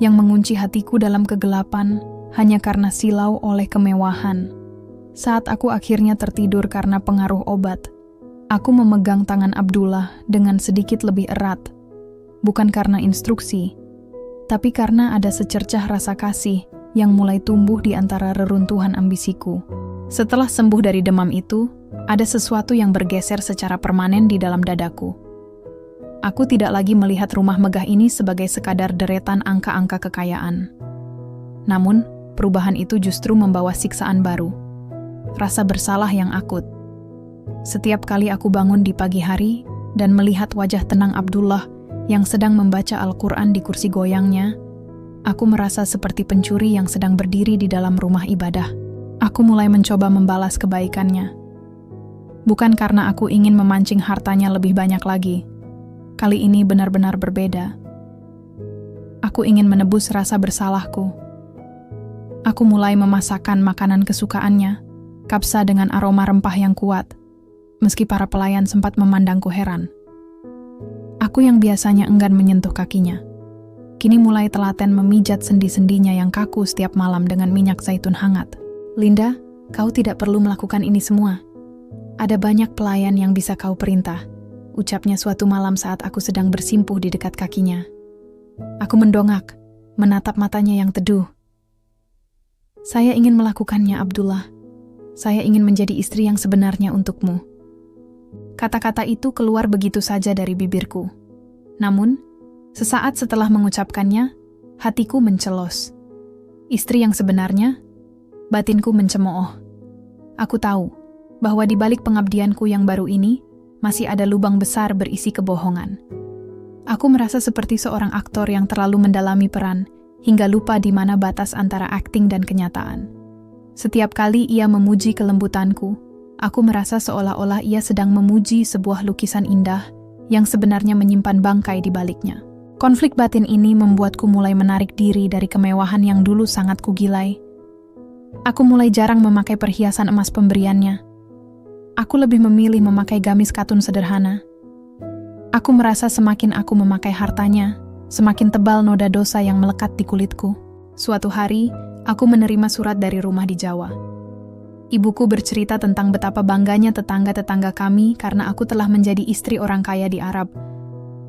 yang mengunci hatiku dalam kegelapan hanya karena silau oleh kemewahan. Saat aku akhirnya tertidur karena pengaruh obat, aku memegang tangan Abdullah dengan sedikit lebih erat. Bukan karena instruksi, tapi karena ada secercah rasa kasih yang mulai tumbuh di antara reruntuhan ambisiku. Setelah sembuh dari demam itu, ada sesuatu yang bergeser secara permanen di dalam dadaku. Aku tidak lagi melihat rumah megah ini sebagai sekadar deretan angka-angka kekayaan. Namun, perubahan itu justru membawa siksaan baru. Rasa bersalah yang akut. Setiap kali aku bangun di pagi hari dan melihat wajah tenang Abdullah yang sedang membaca Al-Quran di kursi goyangnya, aku merasa seperti pencuri yang sedang berdiri di dalam rumah ibadah. Aku mulai mencoba membalas kebaikannya. Bukan karena aku ingin memancing hartanya lebih banyak lagi. Kali ini benar-benar berbeda. Aku ingin menebus rasa bersalahku. Aku mulai memasakkan makanan kesukaannya, kapsa dengan aroma rempah yang kuat, meski para pelayan sempat memandangku heran. Aku yang biasanya enggan menyentuh kakinya, kini mulai telaten memijat sendi-sendinya yang kaku setiap malam dengan minyak zaitun hangat. Linda, kau tidak perlu melakukan ini semua. Ada banyak pelayan yang bisa kau perintah, ucapnya suatu malam saat aku sedang bersimpuh di dekat kakinya. Aku mendongak, menatap matanya yang teduh. Saya ingin melakukannya, Abdullah. Saya ingin menjadi istri yang sebenarnya untukmu. Kata-kata itu keluar begitu saja dari bibirku. Namun, sesaat setelah mengucapkannya, hatiku mencelos. Istri yang sebenarnya, batinku mencemooh. Aku tahu bahwa di balik pengabdianku yang baru ini, masih ada lubang besar berisi kebohongan. Aku merasa seperti seorang aktor yang terlalu mendalami peran, hingga lupa di mana batas antara akting dan kenyataan. Setiap kali ia memuji kelembutanku, aku merasa seolah-olah ia sedang memuji sebuah lukisan indah yang sebenarnya menyimpan bangkai di baliknya. Konflik batin ini membuatku mulai menarik diri dari kemewahan yang dulu sangat kugilai. Aku mulai jarang memakai perhiasan emas pemberiannya. Aku lebih memilih memakai gamis katun sederhana. Aku merasa semakin aku memakai hartanya, semakin tebal noda dosa yang melekat di kulitku. Suatu hari, aku menerima surat dari rumah di Jawa. Ibuku bercerita tentang betapa bangganya tetangga-tetangga kami karena aku telah menjadi istri orang kaya di Arab.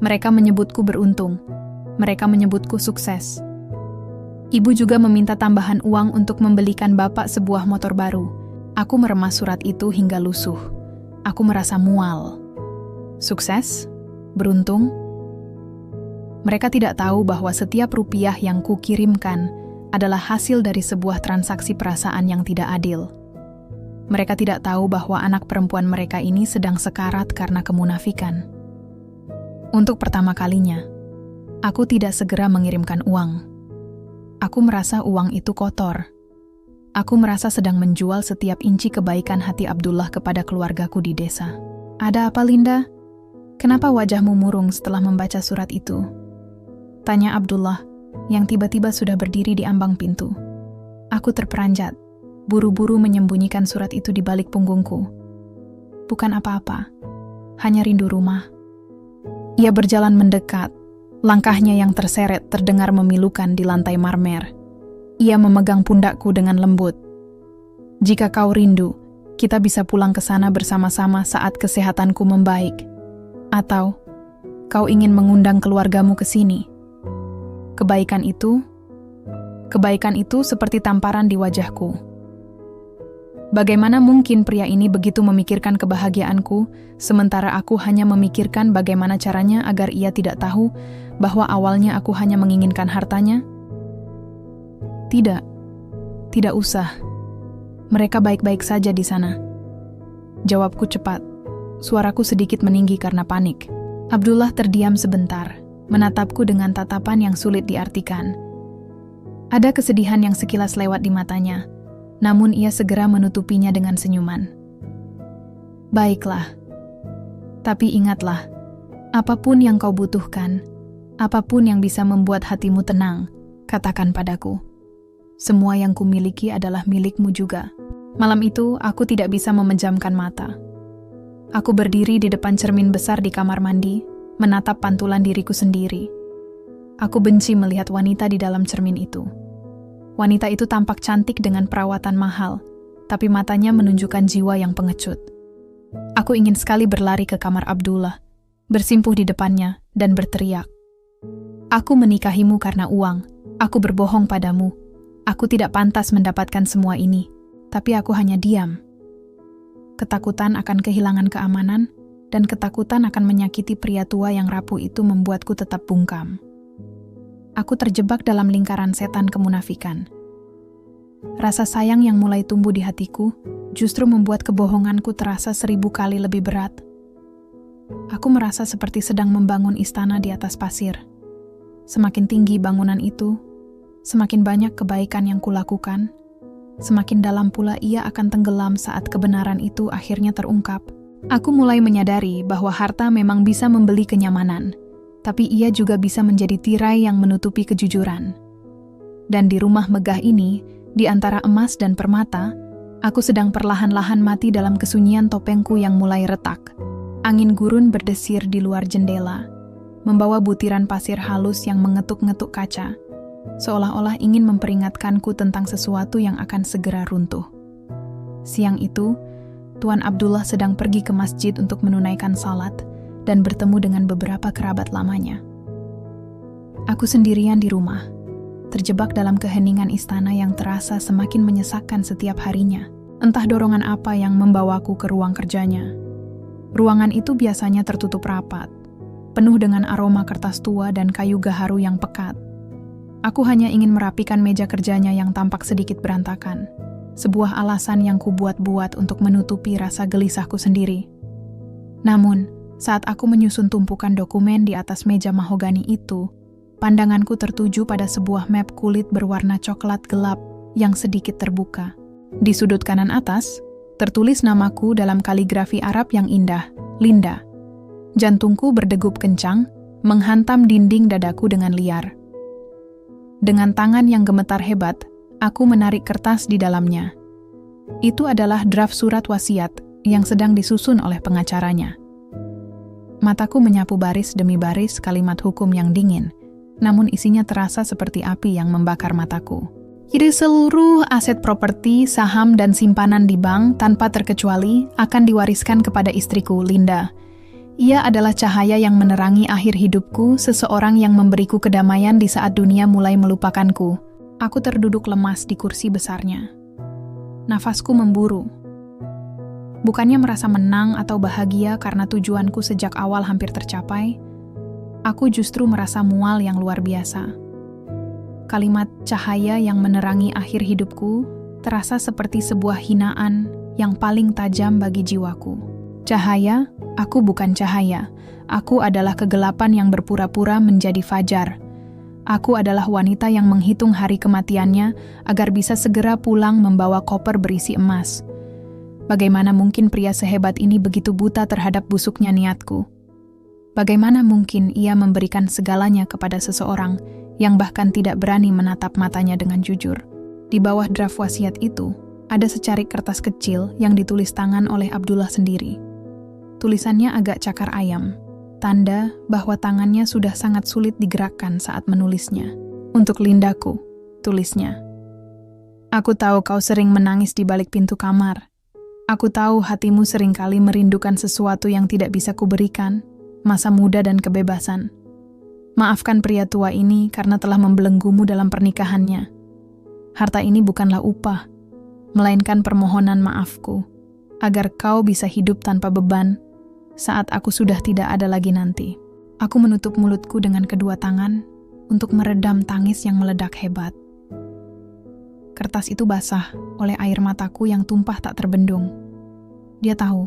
Mereka menyebutku beruntung. Mereka menyebutku sukses. Ibu juga meminta tambahan uang untuk membelikan bapak sebuah motor baru. Aku meremas surat itu hingga lusuh. Aku merasa mual. Sukses? Beruntung? Mereka tidak tahu bahwa setiap rupiah yang kukirimkan adalah hasil dari sebuah transaksi perasaan yang tidak adil. Mereka tidak tahu bahwa anak perempuan mereka ini sedang sekarat karena kemunafikan. Untuk pertama kalinya, aku tidak segera mengirimkan uang. Aku merasa uang itu kotor. Aku merasa sedang menjual setiap inci kebaikan hati Abdullah kepada keluargaku di desa. Ada apa, Linda? Kenapa wajahmu murung setelah membaca surat itu? Tanya Abdullah, yang tiba-tiba sudah berdiri di ambang pintu. Aku terperanjat, buru-buru menyembunyikan surat itu di balik punggungku. Bukan apa-apa, hanya rindu rumah. Ia berjalan mendekat. Langkahnya yang terseret terdengar memilukan di lantai marmer. Ia memegang pundakku dengan lembut. Jika kau rindu, kita bisa pulang ke sana bersama-sama saat kesehatanku membaik. Atau, kau ingin mengundang keluargamu ke sini. Kebaikan itu seperti tamparan di wajahku. Bagaimana mungkin pria ini begitu memikirkan kebahagiaanku, sementara aku hanya memikirkan bagaimana caranya agar ia tidak tahu bahwa awalnya aku hanya menginginkan hartanya? Tidak usah. Mereka baik-baik saja di sana. Jawabku cepat. Suaraku sedikit meninggi karena panik. Abdullah terdiam sebentar, menatapku dengan tatapan yang sulit diartikan. Ada kesedihan yang sekilas lewat di matanya. Namun ia segera menutupinya dengan senyuman. Baiklah. Tapi ingatlah, apapun yang kau butuhkan, apapun yang bisa membuat hatimu tenang, katakan padaku. Semua yang kumiliki adalah milikmu juga. Malam itu, aku tidak bisa memejamkan mata. Aku berdiri di depan cermin besar di kamar mandi, menatap pantulan diriku sendiri. Aku benci melihat wanita di dalam cermin itu. Wanita itu tampak cantik dengan perawatan mahal, tapi matanya menunjukkan jiwa yang pengecut. Aku ingin sekali berlari ke kamar Abdullah, bersimpuh di depannya, dan berteriak. Aku menikahimu karena uang. Aku berbohong padamu. Aku tidak pantas mendapatkan semua ini, tapi aku hanya diam. Ketakutan akan kehilangan keamanan, dan ketakutan akan menyakiti pria tua yang rapuh itu membuatku tetap bungkam. Aku terjebak dalam lingkaran setan kemunafikan. Rasa sayang yang mulai tumbuh di hatiku justru membuat kebohonganku terasa 1000 kali lebih berat. Aku merasa seperti sedang membangun istana di atas pasir. Semakin tinggi bangunan itu, semakin banyak kebaikan yang kulakukan, semakin dalam pula ia akan tenggelam saat kebenaran itu akhirnya terungkap. Aku mulai menyadari bahwa harta memang bisa membeli kenyamanan, tapi ia juga bisa menjadi tirai yang menutupi kejujuran. Dan di rumah megah ini, di antara emas dan permata, aku sedang perlahan-lahan mati dalam kesunyian topengku yang mulai retak. Angin gurun berdesir di luar jendela, membawa butiran pasir halus yang mengetuk-ngetuk kaca, seolah-olah ingin memperingatkanku tentang sesuatu yang akan segera runtuh. Siang itu, Tuan Abdullah sedang pergi ke masjid untuk menunaikan salat dan bertemu dengan beberapa kerabat lamanya. Aku sendirian di rumah, terjebak dalam keheningan istana yang terasa semakin menyesakkan setiap harinya. Entah dorongan apa yang membawaku ke ruang kerjanya. Ruangan itu biasanya tertutup rapat, penuh dengan aroma kertas tua dan kayu gaharu yang pekat. Aku hanya ingin merapikan meja kerjanya yang tampak sedikit berantakan. Sebuah alasan yang kubuat-buat untuk menutupi rasa gelisahku sendiri. Namun, saat aku menyusun tumpukan dokumen di atas meja mahogani itu, pandanganku tertuju pada sebuah map kulit berwarna coklat gelap yang sedikit terbuka. Di sudut kanan atas, tertulis namaku dalam kaligrafi Arab yang indah, Linda. Jantungku berdegup kencang, menghantam dinding dadaku dengan liar. Dengan tangan yang gemetar hebat, aku menarik kertas di dalamnya. Itu adalah draft surat wasiat yang sedang disusun oleh pengacaranya. Mataku menyapu baris demi baris kalimat hukum yang dingin, namun isinya terasa seperti api yang membakar mataku. Jadi seluruh aset properti, saham, dan simpanan di bank tanpa terkecuali akan diwariskan kepada istriku, Linda. Ia adalah cahaya yang menerangi akhir hidupku, seseorang yang memberiku kedamaian di saat dunia mulai melupakanku. Aku terduduk lemas di kursi besarnya. Nafasku memburu. Bukannya merasa menang atau bahagia karena tujuanku sejak awal hampir tercapai, aku justru merasa mual yang luar biasa. Kalimat cahaya yang menerangi akhir hidupku terasa seperti sebuah hinaan yang paling tajam bagi jiwaku. Cahaya, aku bukan cahaya. Aku adalah kegelapan yang berpura-pura menjadi fajar. Aku adalah wanita yang menghitung hari kematiannya agar bisa segera pulang membawa koper berisi emas. Bagaimana mungkin pria sehebat ini begitu buta terhadap busuknya niatku? Bagaimana mungkin ia memberikan segalanya kepada seseorang yang bahkan tidak berani menatap matanya dengan jujur? Di bawah draft wasiat itu, ada secarik kertas kecil yang ditulis tangan oleh Abdullah sendiri. Tulisannya agak cakar ayam, tanda bahwa tangannya sudah sangat sulit digerakkan saat menulisnya. Untuk Lindaku, tulisnya. Aku tahu kau sering menangis di balik pintu kamar. Aku tahu hatimu seringkali merindukan sesuatu yang tidak bisa kuberikan, masa muda dan kebebasan. Maafkan pria tua ini karena telah membelenggumu dalam pernikahannya. Harta ini bukanlah upah, melainkan permohonan maafku, agar kau bisa hidup tanpa beban saat aku sudah tidak ada lagi nanti. Aku menutup mulutku dengan kedua tangan untuk meredam tangis yang meledak hebat. Kertas itu basah oleh air mataku yang tumpah tak terbendung. Dia tahu.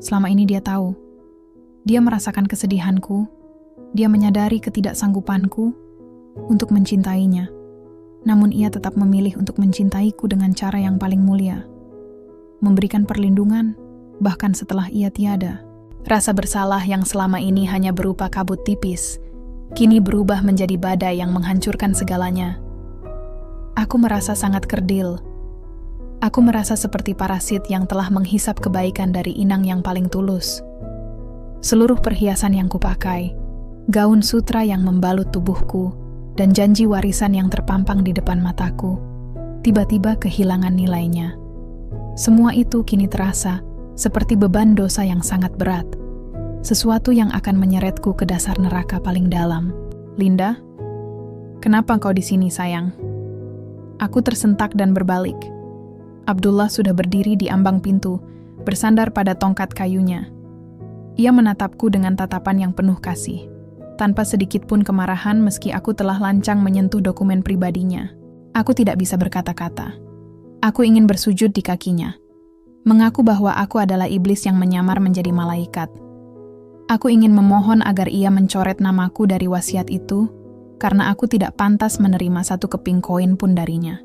Selama ini dia tahu. Dia merasakan kesedihanku. Dia menyadari ketidaksanggupanku untuk mencintainya. Namun ia tetap memilih untuk mencintaiku dengan cara yang paling mulia. Memberikan perlindungan, bahkan setelah ia tiada. Rasa bersalah yang selama ini hanya berupa kabut tipis, kini berubah menjadi badai yang menghancurkan segalanya. Aku merasa sangat kerdil. Aku merasa seperti parasit yang telah menghisap kebaikan dari inang yang paling tulus. Seluruh perhiasan yang kupakai, gaun sutra yang membalut tubuhku, dan janji warisan yang terpampang di depan mataku, tiba-tiba kehilangan nilainya. Semua itu kini terasa seperti beban dosa yang sangat berat, sesuatu yang akan menyeretku ke dasar neraka paling dalam. Linda, kenapa kau di sini, sayang? Aku tersentak dan berbalik. Abdullah sudah berdiri di ambang pintu, bersandar pada tongkat kayunya. Ia menatapku dengan tatapan yang penuh kasih, tanpa sedikit pun kemarahan meski aku telah lancang menyentuh dokumen pribadinya. Aku tidak bisa berkata-kata. Aku ingin bersujud di kakinya, mengaku bahwa aku adalah iblis yang menyamar menjadi malaikat. Aku ingin memohon agar ia mencoret namaku dari wasiat itu, karena aku tidak pantas menerima satu keping koin pun darinya.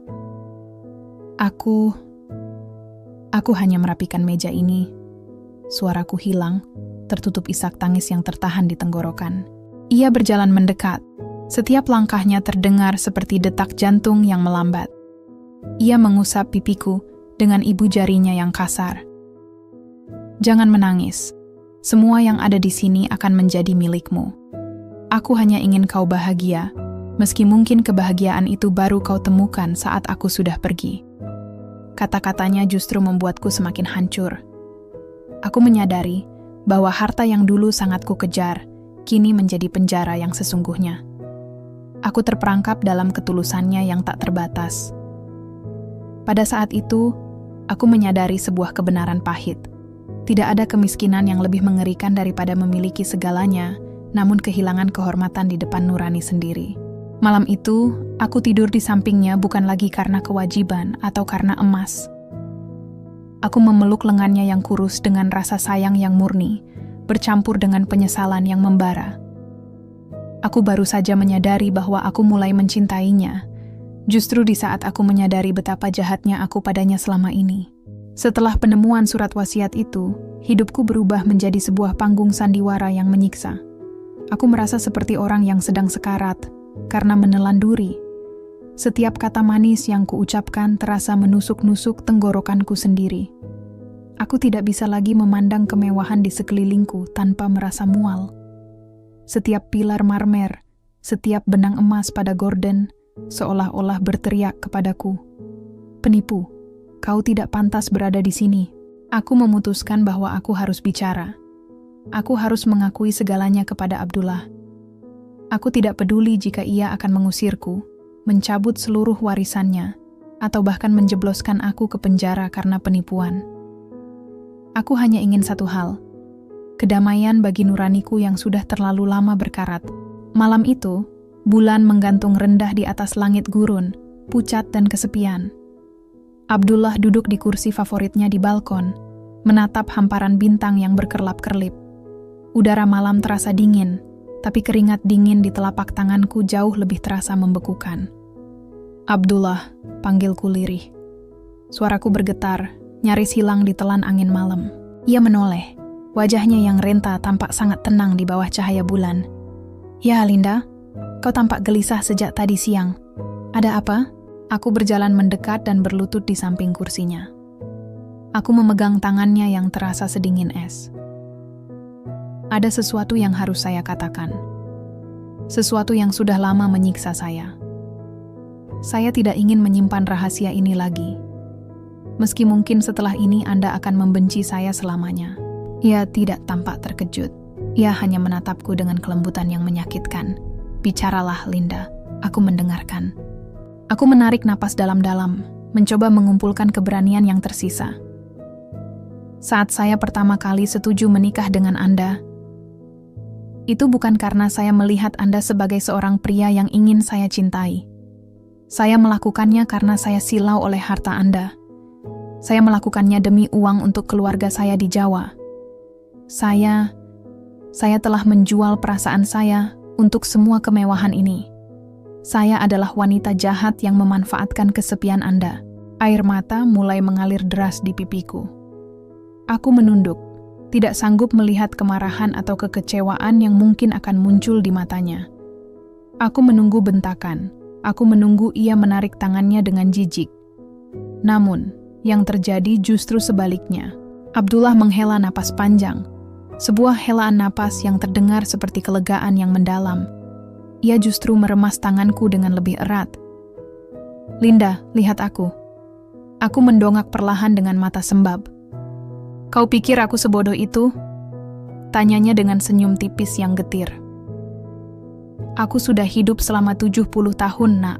Aku hanya merapikan meja ini. Suaraku hilang, tertutup isak tangis yang tertahan di tenggorokan. Ia berjalan mendekat. Setiap langkahnya terdengar seperti detak jantung yang melambat. Ia mengusap pipiku dengan ibu jarinya yang kasar. Jangan menangis. Semua yang ada di sini akan menjadi milikmu. Aku hanya ingin kau bahagia, meski mungkin kebahagiaan itu baru kau temukan saat aku sudah pergi. Kata-katanya justru membuatku semakin hancur. Aku menyadari bahwa harta yang dulu sangat ku kejar, kini menjadi penjara yang sesungguhnya. Aku terperangkap dalam ketulusannya yang tak terbatas. Pada saat itu, aku menyadari sebuah kebenaran pahit. Tidak ada kemiskinan yang lebih mengerikan daripada memiliki segalanya, namun kehilangan kehormatan di depan nurani sendiri. Malam itu, aku tidur di sampingnya bukan lagi karena kewajiban atau karena emas. Aku memeluk lengannya yang kurus dengan rasa sayang yang murni, bercampur dengan penyesalan yang membara. Aku baru saja menyadari bahwa aku mulai mencintainya, justru di saat aku menyadari betapa jahatnya aku padanya selama ini. Setelah penemuan surat wasiat itu, hidupku berubah menjadi sebuah panggung sandiwara yang menyiksa. Aku merasa seperti orang yang sedang sekarat, karena menelan duri. Setiap kata manis yang kuucapkan terasa menusuk-nusuk tenggorokanku sendiri. Aku tidak bisa lagi memandang kemewahan di sekelilingku tanpa merasa mual. Setiap pilar marmer, setiap benang emas pada gorden, seolah-olah berteriak kepadaku, "Penipu, kau tidak pantas berada di sini." Aku memutuskan bahwa aku harus bicara. Aku harus mengakui segalanya kepada Abdullah. Aku tidak peduli jika ia akan mengusirku, mencabut seluruh warisannya, atau bahkan menjebloskan aku ke penjara karena penipuan. Aku hanya ingin satu hal, kedamaian bagi nuraniku yang sudah terlalu lama berkarat. Malam itu, bulan menggantung rendah di atas langit gurun, pucat dan kesepian. Abdullah duduk di kursi favoritnya di balkon, menatap hamparan bintang yang berkerlap-kerlip. Udara malam terasa dingin, tapi keringat dingin di telapak tanganku jauh lebih terasa membekukan. "Abdullah," panggilku lirih. Suaraku bergetar, nyaris hilang ditelan angin malam. Ia menoleh, wajahnya yang renta tampak sangat tenang di bawah cahaya bulan. "Ya, Linda, kau tampak gelisah sejak tadi siang. Ada apa?" Aku berjalan mendekat dan berlutut di samping kursinya. Aku memegang tangannya yang terasa sedingin es. Ada sesuatu yang harus saya katakan. Sesuatu yang sudah lama menyiksa saya. Saya tidak ingin menyimpan rahasia ini lagi. Meski mungkin setelah ini Anda akan membenci saya selamanya. Ia tidak tampak terkejut. Ia hanya menatapku dengan kelembutan yang menyakitkan. "Bicaralah, Linda. Aku mendengarkan." Aku menarik napas dalam-dalam, mencoba mengumpulkan keberanian yang tersisa. Saat saya pertama kali setuju menikah dengan Anda, itu bukan karena saya melihat Anda sebagai seorang pria yang ingin saya cintai. Saya melakukannya karena saya silau oleh harta Anda. Saya melakukannya demi uang untuk keluarga saya di Jawa. Saya telah menjual perasaan saya untuk semua kemewahan ini. Saya adalah wanita jahat yang memanfaatkan kesepian Anda. Air mata mulai mengalir deras di pipiku. Aku menunduk, tidak sanggup melihat kemarahan atau kekecewaan yang mungkin akan muncul di matanya. Aku menunggu bentakan. Aku menunggu ia menarik tangannya dengan jijik. Namun, Yang terjadi justru sebaliknya. Abdullah menghela napas panjang. Sebuah helaan napas yang terdengar seperti kelegaan yang mendalam. Ia justru meremas tanganku dengan lebih erat. "Linda, lihat aku." Aku mendongak perlahan dengan mata sembab. "Kau pikir aku sebodoh itu?" Tanyanya dengan senyum tipis yang getir. "Aku sudah hidup selama 70 tahun, Nak.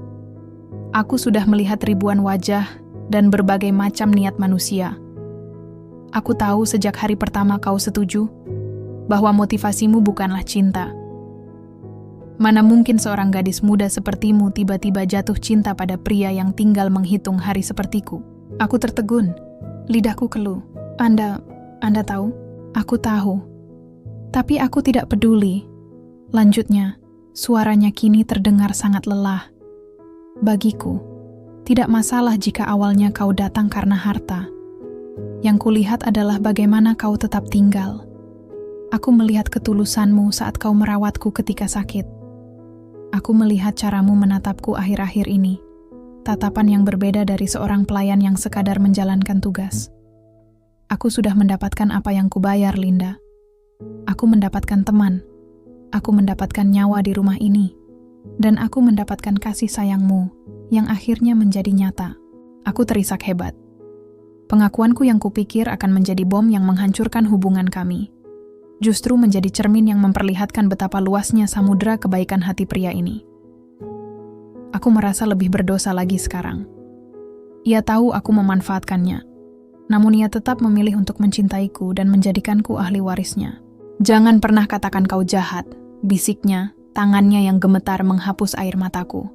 Aku sudah melihat ribuan wajah dan berbagai macam niat manusia. Aku tahu sejak hari pertama kau setuju bahwa motivasimu bukanlah cinta. Mana mungkin seorang gadis muda sepertimu tiba-tiba jatuh cinta pada pria yang tinggal menghitung hari sepertiku." Aku tertegun, lidahku keluh. Anda tahu? Aku tahu. Tapi aku tidak peduli." Lanjutnya, suaranya kini terdengar sangat lelah. "Bagiku, tidak masalah jika awalnya kau datang karena harta. Yang kulihat adalah bagaimana kau tetap tinggal. Aku melihat ketulusanmu saat kau merawatku ketika sakit. Aku melihat caramu menatapku akhir-akhir ini. Tatapan yang berbeda dari seorang pelayan yang sekadar menjalankan tugas. Aku sudah mendapatkan apa yang kubayar, Linda. Aku mendapatkan teman. Aku mendapatkan nyawa di rumah ini. Dan aku mendapatkan kasih sayangmu yang akhirnya menjadi nyata." Aku terisak hebat. Pengakuanku yang kupikir akan menjadi bom yang menghancurkan hubungan kami, justru menjadi cermin yang memperlihatkan betapa luasnya samudera kebaikan hati pria ini. Aku merasa lebih berdosa lagi sekarang. Ia tahu aku memanfaatkannya, namun ia tetap memilih untuk mencintaiku dan menjadikanku ahli warisnya. "Jangan pernah katakan kau jahat," bisiknya, tangannya yang gemetar menghapus air mataku.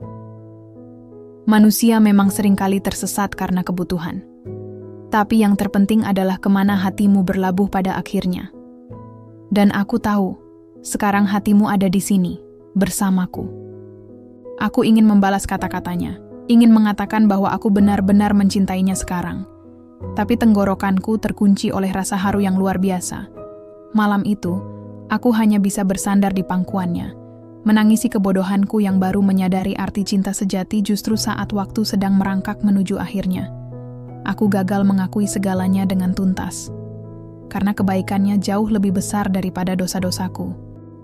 "Manusia memang seringkali tersesat karena kebutuhan. Tapi yang terpenting adalah kemana hatimu berlabuh pada akhirnya. Dan aku tahu, sekarang hatimu ada di sini, bersamaku." Aku ingin membalas kata-katanya, ingin mengatakan bahwa aku benar-benar mencintainya sekarang. Tapi tenggorokanku terkunci oleh rasa haru yang luar biasa. Malam itu, aku hanya bisa bersandar di pangkuannya, menangisi kebodohanku yang baru menyadari arti cinta sejati justru saat waktu sedang merangkak menuju akhirnya. Aku gagal mengakui segalanya dengan tuntas, karena kebaikannya jauh lebih besar daripada dosa-dosaku.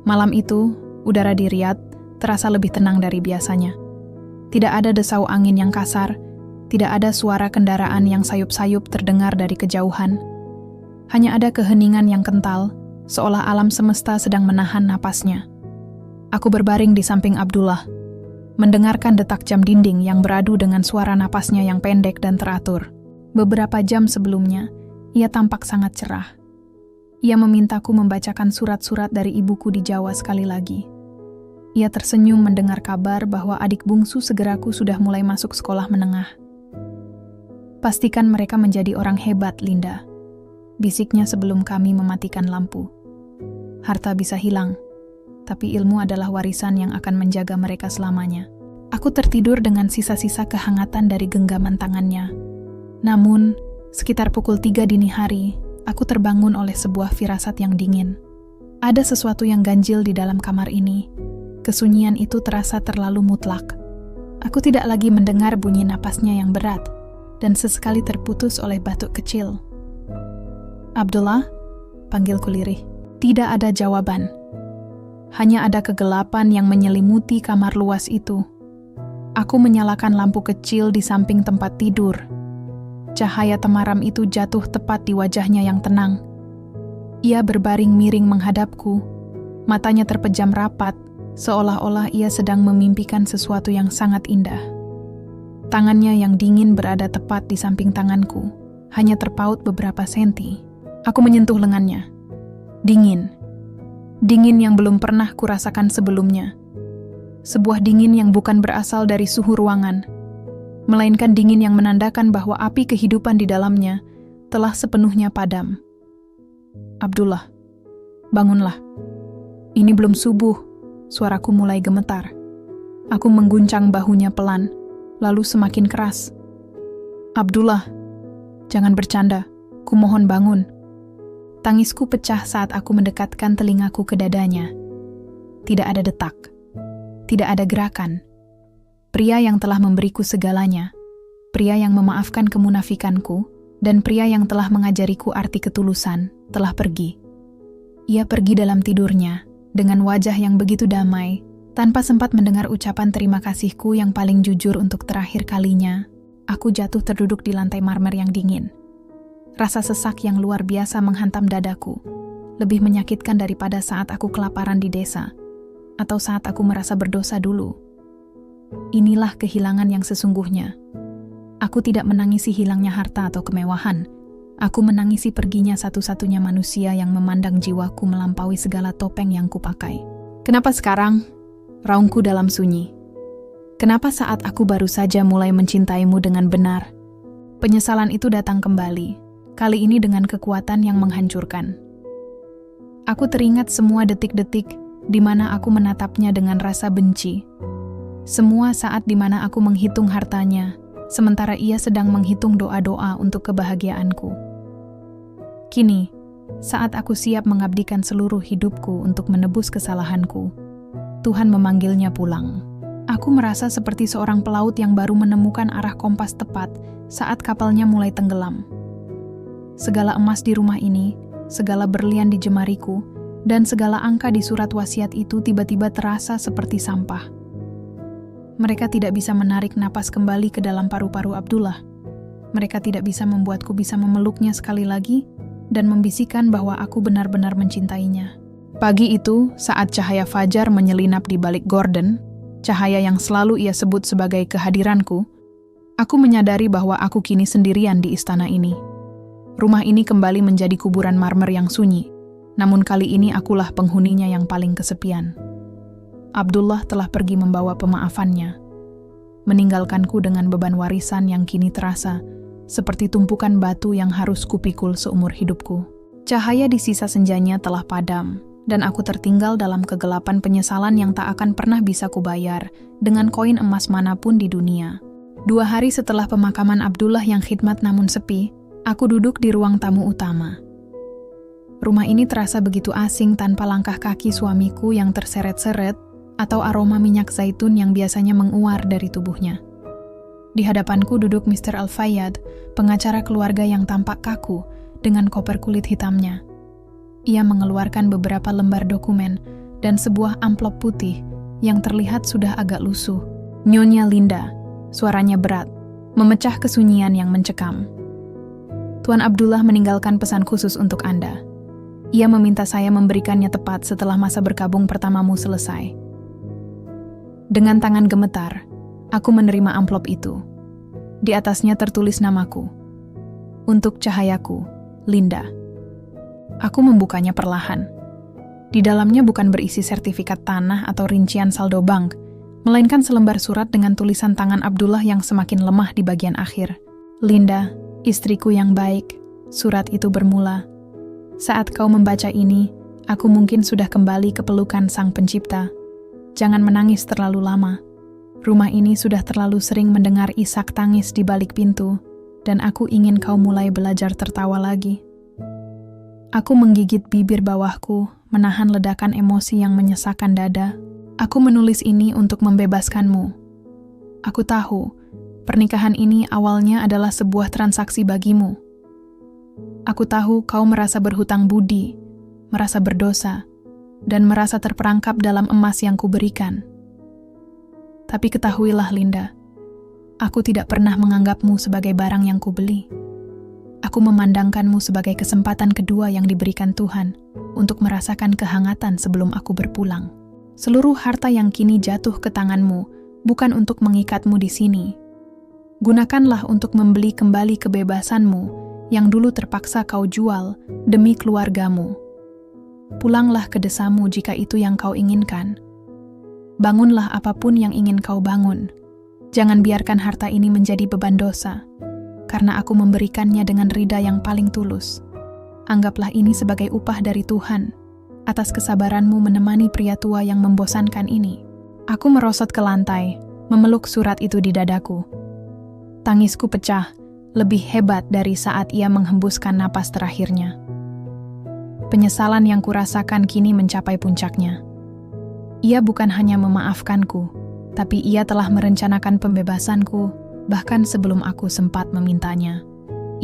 Malam itu, udara di Riyadh terasa lebih tenang dari biasanya. Tidak ada desau angin yang kasar, tidak ada suara kendaraan yang sayup-sayup terdengar dari kejauhan. Hanya ada keheningan yang kental, seolah alam semesta sedang menahan napasnya. Aku berbaring di samping Abdullah, mendengarkan detak jam dinding yang beradu dengan suara napasnya yang pendek dan teratur. Beberapa jam sebelumnya, ia tampak sangat cerah. Ia memintaku membacakan surat-surat dari ibuku di Jawa sekali lagi. Ia tersenyum mendengar kabar bahwa adik bungsu segeraku sudah mulai masuk sekolah menengah. "Pastikan mereka menjadi orang hebat, Linda," bisiknya sebelum kami mematikan lampu. "Harta bisa hilang, tapi ilmu adalah warisan yang akan menjaga mereka selamanya." Aku tertidur dengan sisa-sisa kehangatan dari genggaman tangannya. Namun, sekitar pukul 3 dini hari, aku terbangun oleh sebuah firasat yang dingin. Ada sesuatu yang ganjil di dalam kamar ini. Kesunyian itu terasa terlalu mutlak. Aku tidak lagi mendengar bunyi napasnya yang berat, dan sesekali terputus oleh batuk kecil. "Abdullah?" panggilku lirih. Tidak ada jawaban. Hanya ada kegelapan yang menyelimuti kamar luas itu. Aku menyalakan lampu kecil di samping tempat tidur. Cahaya temaram itu jatuh tepat di wajahnya yang tenang. Ia berbaring miring menghadapku, matanya terpejam rapat, seolah-olah ia sedang memimpikan sesuatu yang sangat indah. Tangannya yang dingin berada tepat di samping tanganku, hanya terpaut beberapa senti. Aku menyentuh lengannya. Dingin. Dingin yang belum pernah kurasakan sebelumnya. Sebuah dingin yang bukan berasal dari suhu ruangan, melainkan dingin yang menandakan bahwa api kehidupan di dalamnya telah sepenuhnya padam. "Abdullah, bangunlah. Ini belum subuh." Suaraku mulai gemetar. Aku mengguncang bahunya pelan, lalu semakin keras. "Abdullah, jangan bercanda. Kumohon bangun." Tangisku pecah saat aku mendekatkan telingaku ke dadanya. Tidak ada detak. Tidak ada gerakan. Pria yang telah memberiku segalanya, pria yang memaafkan kemunafikanku, Dan pria yang telah mengajariku arti ketulusan telah pergi. Ia pergi dalam tidurnya, dengan wajah yang begitu damai, tanpa sempat mendengar ucapan terima kasihku yang paling jujur untuk terakhir kalinya. Aku jatuh terduduk di lantai marmer yang dingin. Rasa sesak yang luar biasa menghantam dadaku, lebih menyakitkan daripada saat aku kelaparan di desa, atau saat aku merasa berdosa dulu. Inilah kehilangan yang sesungguhnya. Aku tidak menangisi hilangnya harta atau kemewahan. Aku menangisi perginya satu-satunya manusia yang memandang jiwaku melampaui segala topeng yang kupakai. Kenapa sekarang? Raungku dalam sunyi. Kenapa saat aku baru saja mulai mencintaimu dengan benar? Penyesalan itu datang kembali, kali ini dengan kekuatan yang menghancurkan. Aku teringat semua detik-detik di mana aku menatapnya dengan rasa benci. Semua saat di mana aku menghitung hartanya, sementara ia sedang menghitung doa-doa untuk kebahagiaanku. Kini, saat aku siap mengabdikan seluruh hidupku untuk menebus kesalahanku, Tuhan memanggilnya pulang. Aku merasa seperti seorang pelaut yang baru menemukan arah kompas tepat saat kapalnya mulai tenggelam. Segala emas di rumah ini, segala berlian di jemariku, dan segala angka di surat wasiat itu tiba-tiba terasa seperti sampah. Mereka tidak bisa menarik napas kembali ke dalam paru-paru Abdullah. Mereka tidak bisa membuatku bisa memeluknya sekali lagi dan membisikkan bahwa aku benar-benar mencintainya. Pagi itu, saat cahaya fajar menyelinap di balik gorden, cahaya yang selalu ia sebut sebagai kehadiranku, aku menyadari bahwa aku kini sendirian di istana ini. Rumah ini kembali menjadi kuburan marmer yang sunyi, namun kali ini akulah penghuninya yang paling kesepian. Abdullah telah pergi membawa pemaafannya, meninggalkanku dengan beban warisan yang kini terasa seperti tumpukan batu yang harus kupikul seumur hidupku. Cahaya di sisa senjanya telah padam, dan aku tertinggal dalam kegelapan penyesalan yang tak akan pernah bisa kubayar dengan koin emas manapun di dunia. 2 hari setelah pemakaman Abdullah yang khidmat namun sepi, aku duduk di ruang tamu utama. Rumah ini terasa begitu asing tanpa langkah kaki suamiku yang terseret-seret atau aroma minyak zaitun yang biasanya menguar dari tubuhnya. Di hadapanku duduk Mr. Al-Fayyad, pengacara keluarga yang tampak kaku dengan koper kulit hitamnya. Ia mengeluarkan beberapa lembar dokumen dan sebuah amplop putih yang terlihat sudah agak lusuh. Nyonya Linda, suaranya berat, memecah kesunyian yang mencekam. Tuan Abdullah meninggalkan pesan khusus untuk Anda. Ia meminta saya memberikannya tepat setelah masa berkabung pertamamu selesai. Dengan tangan gemetar, aku menerima amplop itu. Di atasnya tertulis namaku. Untuk cahayaku, Linda. Aku membukanya perlahan. Di dalamnya bukan berisi sertifikat tanah atau rincian saldo bank, melainkan selembar surat dengan tulisan tangan Abdullah yang semakin lemah di bagian akhir. Linda, istriku yang baik, surat itu bermula. Saat kau membaca ini, aku mungkin sudah kembali ke pelukan Sang Pencipta. Jangan menangis terlalu lama. Rumah ini sudah terlalu sering mendengar isak tangis di balik pintu, dan aku ingin kau mulai belajar tertawa lagi. Aku menggigit bibir bawahku, menahan ledakan emosi yang menyesakkan dada. Aku menulis ini untuk membebaskanmu. Aku tahu, pernikahan ini awalnya adalah sebuah transaksi bagimu. Aku tahu kau merasa berhutang budi, merasa berdosa, dan merasa terperangkap dalam emas yang kuberikan. Tapi ketahuilah Linda, aku tidak pernah menganggapmu sebagai barang yang kubeli. Aku memandangkanmu sebagai kesempatan kedua yang diberikan Tuhan untuk merasakan kehangatan sebelum aku berpulang. Seluruh harta yang kini jatuh ke tanganmu bukan untuk mengikatmu di sini. Gunakanlah untuk membeli kembali kebebasanmu yang dulu terpaksa kau jual demi keluargamu. Pulanglah ke desamu jika itu yang kau inginkan. Bangunlah apapun yang ingin kau bangun. Jangan biarkan harta ini menjadi beban dosa, karena aku memberikannya dengan rida yang paling tulus. Anggaplah ini sebagai upah dari Tuhan atas kesabaranmu menemani pria tua yang membosankan ini. Aku merosot ke lantai, memeluk surat itu di dadaku. Tangisku pecah, lebih hebat dari saat ia menghembuskan napas terakhirnya. Penyesalan yang kurasakan kini mencapai puncaknya. Ia bukan hanya memaafkanku, tapi ia telah merencanakan pembebasanku, bahkan sebelum aku sempat memintanya.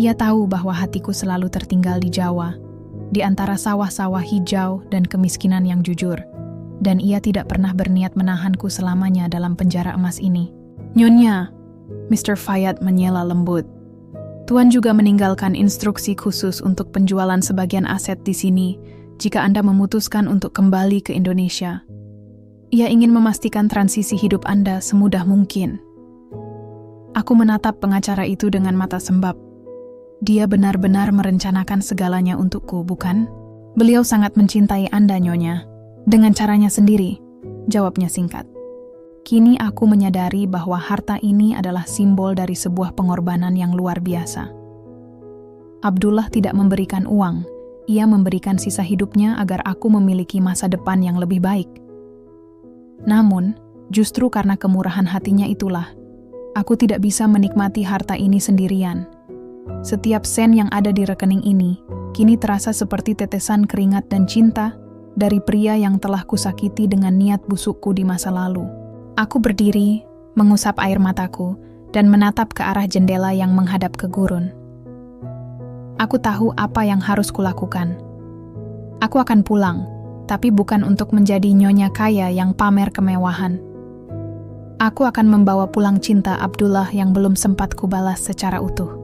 Ia tahu bahwa hatiku selalu tertinggal di Jawa, di antara sawah-sawah hijau dan kemiskinan yang jujur, dan ia tidak pernah berniat menahanku selamanya dalam penjara emas ini. Nyonya, Mr. Fayad menyela lembut. Tuan juga meninggalkan instruksi khusus untuk penjualan sebagian aset di sini jika Anda memutuskan untuk kembali ke Indonesia. Ia ingin memastikan transisi hidup Anda semudah mungkin. Aku menatap pengacara itu dengan mata sembab. Dia benar-benar merencanakan segalanya untukku, bukan? Beliau sangat mencintai Anda, Nyonya. Dengan caranya sendiri, jawabnya singkat. Kini aku menyadari bahwa harta ini adalah simbol dari sebuah pengorbanan yang luar biasa. Abdullah tidak memberikan uang, ia memberikan sisa hidupnya agar aku memiliki masa depan yang lebih baik. Namun, justru karena kemurahan hatinya itulah, aku tidak bisa menikmati harta ini sendirian. Setiap sen yang ada di rekening ini, kini terasa seperti tetesan keringat dan cinta dari pria yang telah kusakiti dengan niat busukku di masa lalu. Aku berdiri, mengusap air mataku, dan menatap ke arah jendela yang menghadap ke gurun. Aku tahu apa yang harus kulakukan. Aku akan pulang, tapi bukan untuk menjadi nyonya kaya yang pamer kemewahan. Aku akan membawa pulang cinta Abdullah yang belum sempat kubalas secara utuh.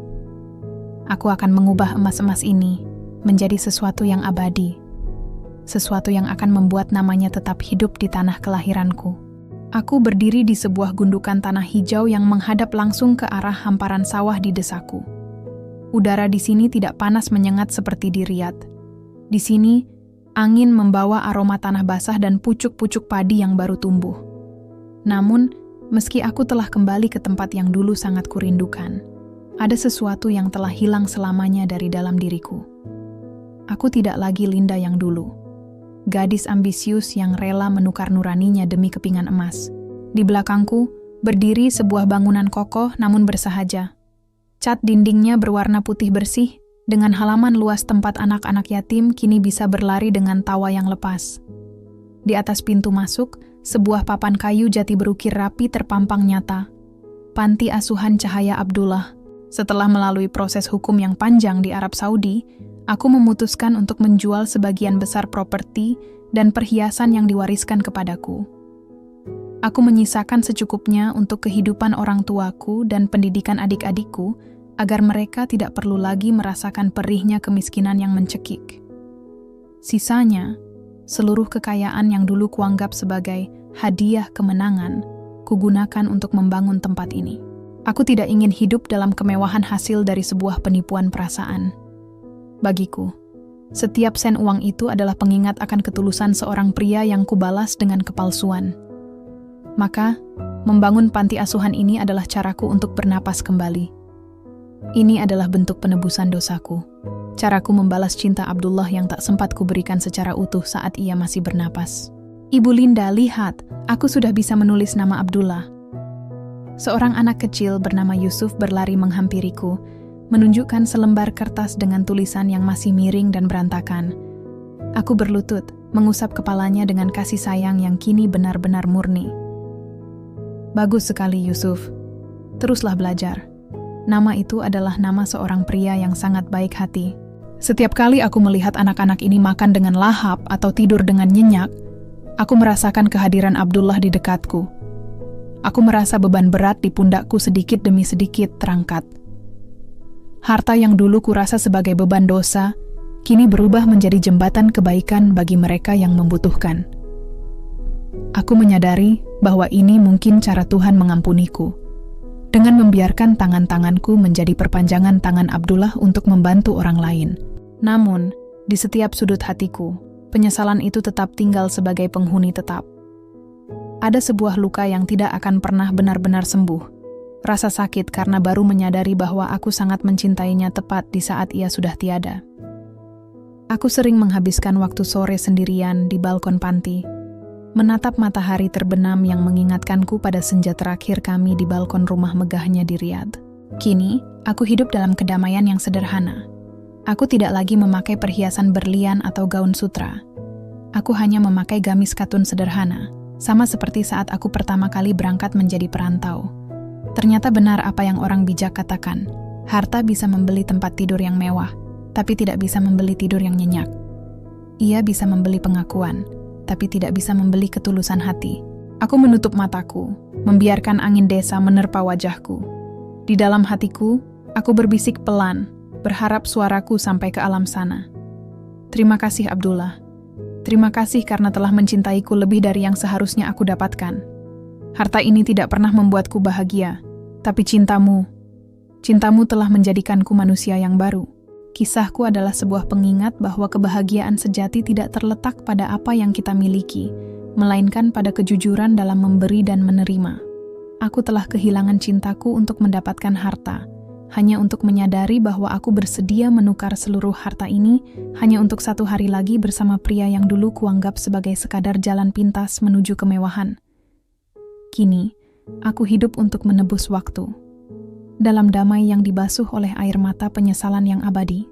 Aku akan mengubah emas-emas ini menjadi sesuatu yang abadi, sesuatu yang akan membuat namanya tetap hidup di tanah kelahiranku. Aku berdiri di sebuah gundukan tanah hijau yang menghadap langsung ke arah hamparan sawah di desaku. Udara di sini tidak panas menyengat seperti di Riyadh. Di sini, angin membawa aroma tanah basah dan pucuk-pucuk padi yang baru tumbuh. Namun, meski aku telah kembali ke tempat yang dulu sangat kurindukan, ada sesuatu yang telah hilang selamanya dari dalam diriku. Aku tidak lagi Linda yang dulu. Gadis ambisius yang rela menukar nuraninya demi kepingan emas. Di belakangku, berdiri sebuah bangunan kokoh namun bersahaja. Cat dindingnya berwarna putih bersih, dengan halaman luas tempat anak-anak yatim kini bisa berlari dengan tawa yang lepas. Di atas pintu masuk, sebuah papan kayu jati berukir rapi terpampang nyata. Panti Asuhan Cahaya Abdullah. Setelah melalui proses hukum yang panjang di Arab Saudi, aku memutuskan untuk menjual sebagian besar properti dan perhiasan yang diwariskan kepadaku. Aku menyisakan secukupnya untuk kehidupan orang tuaku dan pendidikan adik-adikku agar mereka tidak perlu lagi merasakan perihnya kemiskinan yang mencekik. Sisanya, seluruh kekayaan yang dulu kuanggap sebagai hadiah kemenangan, kugunakan untuk membangun tempat ini. Aku tidak ingin hidup dalam kemewahan hasil dari sebuah penipuan perasaan. Bagiku, setiap sen uang itu adalah pengingat akan ketulusan seorang pria yang kubalas dengan kepalsuan. Maka, membangun panti asuhan ini adalah caraku untuk bernapas kembali. Ini adalah bentuk penebusan dosaku. Caraku membalas cinta Abdullah yang tak sempat kuberikan secara utuh saat ia masih bernapas. Ibu Linda, lihat, aku sudah bisa menulis nama Abdullah. Seorang anak kecil bernama Yusuf berlari menghampiriku, menunjukkan selembar kertas dengan tulisan yang masih miring dan berantakan. Aku berlutut, mengusap kepalanya dengan kasih sayang yang kini benar-benar murni. Bagus sekali, Yusuf. Teruslah belajar. Nama itu adalah nama seorang pria yang sangat baik hati. Setiap kali aku melihat anak-anak ini makan dengan lahap atau tidur dengan nyenyak, aku merasakan kehadiran Abdullah di dekatku. Aku merasa beban berat di pundakku sedikit demi sedikit terangkat. Harta yang dulu kurasa sebagai beban dosa, kini berubah menjadi jembatan kebaikan bagi mereka yang membutuhkan. Aku menyadari bahwa ini mungkin cara Tuhan mengampuniku, dengan membiarkan tangan-tanganku menjadi perpanjangan tangan Abdullah untuk membantu orang lain. Namun, di setiap sudut hatiku, penyesalan itu tetap tinggal sebagai penghuni tetap. Ada sebuah luka yang tidak akan pernah benar-benar sembuh. Rasa sakit karena baru menyadari bahwa aku sangat mencintainya tepat di saat ia sudah tiada. Aku sering menghabiskan waktu sore sendirian di balkon panti, menatap matahari terbenam yang mengingatkanku pada senja terakhir kami di balkon rumah megahnya di Riyadh. Kini, aku hidup dalam kedamaian yang sederhana. Aku tidak lagi memakai perhiasan berlian atau gaun sutra. Aku hanya memakai gamis katun sederhana, sama seperti saat aku pertama kali berangkat menjadi perantau. Ternyata benar apa yang orang bijak katakan, Harta bisa membeli tempat tidur yang mewah, tapi tidak bisa membeli tidur yang nyenyak. Ia bisa membeli pengakuan, tapi tidak bisa membeli ketulusan hati. Aku menutup mataku, membiarkan angin desa menerpa wajahku. Di dalam hatiku, aku berbisik pelan, berharap suaraku sampai ke alam sana. Terima kasih Abdullah. Terima kasih karena telah mencintaiku lebih dari yang seharusnya aku dapatkan. Harta ini tidak pernah membuatku bahagia, tapi cintamu telah menjadikanku manusia yang baru. Kisahku adalah sebuah pengingat bahwa kebahagiaan sejati tidak terletak pada apa yang kita miliki, melainkan pada kejujuran dalam memberi dan menerima. Aku telah kehilangan cintaku untuk mendapatkan harta, hanya untuk menyadari bahwa aku bersedia menukar seluruh harta ini hanya untuk satu hari lagi bersama pria yang dulu kuanggap sebagai sekadar jalan pintas menuju kemewahan. Kini, aku hidup untuk menebus waktu, dalam damai yang dibasuh oleh air mata penyesalan yang abadi.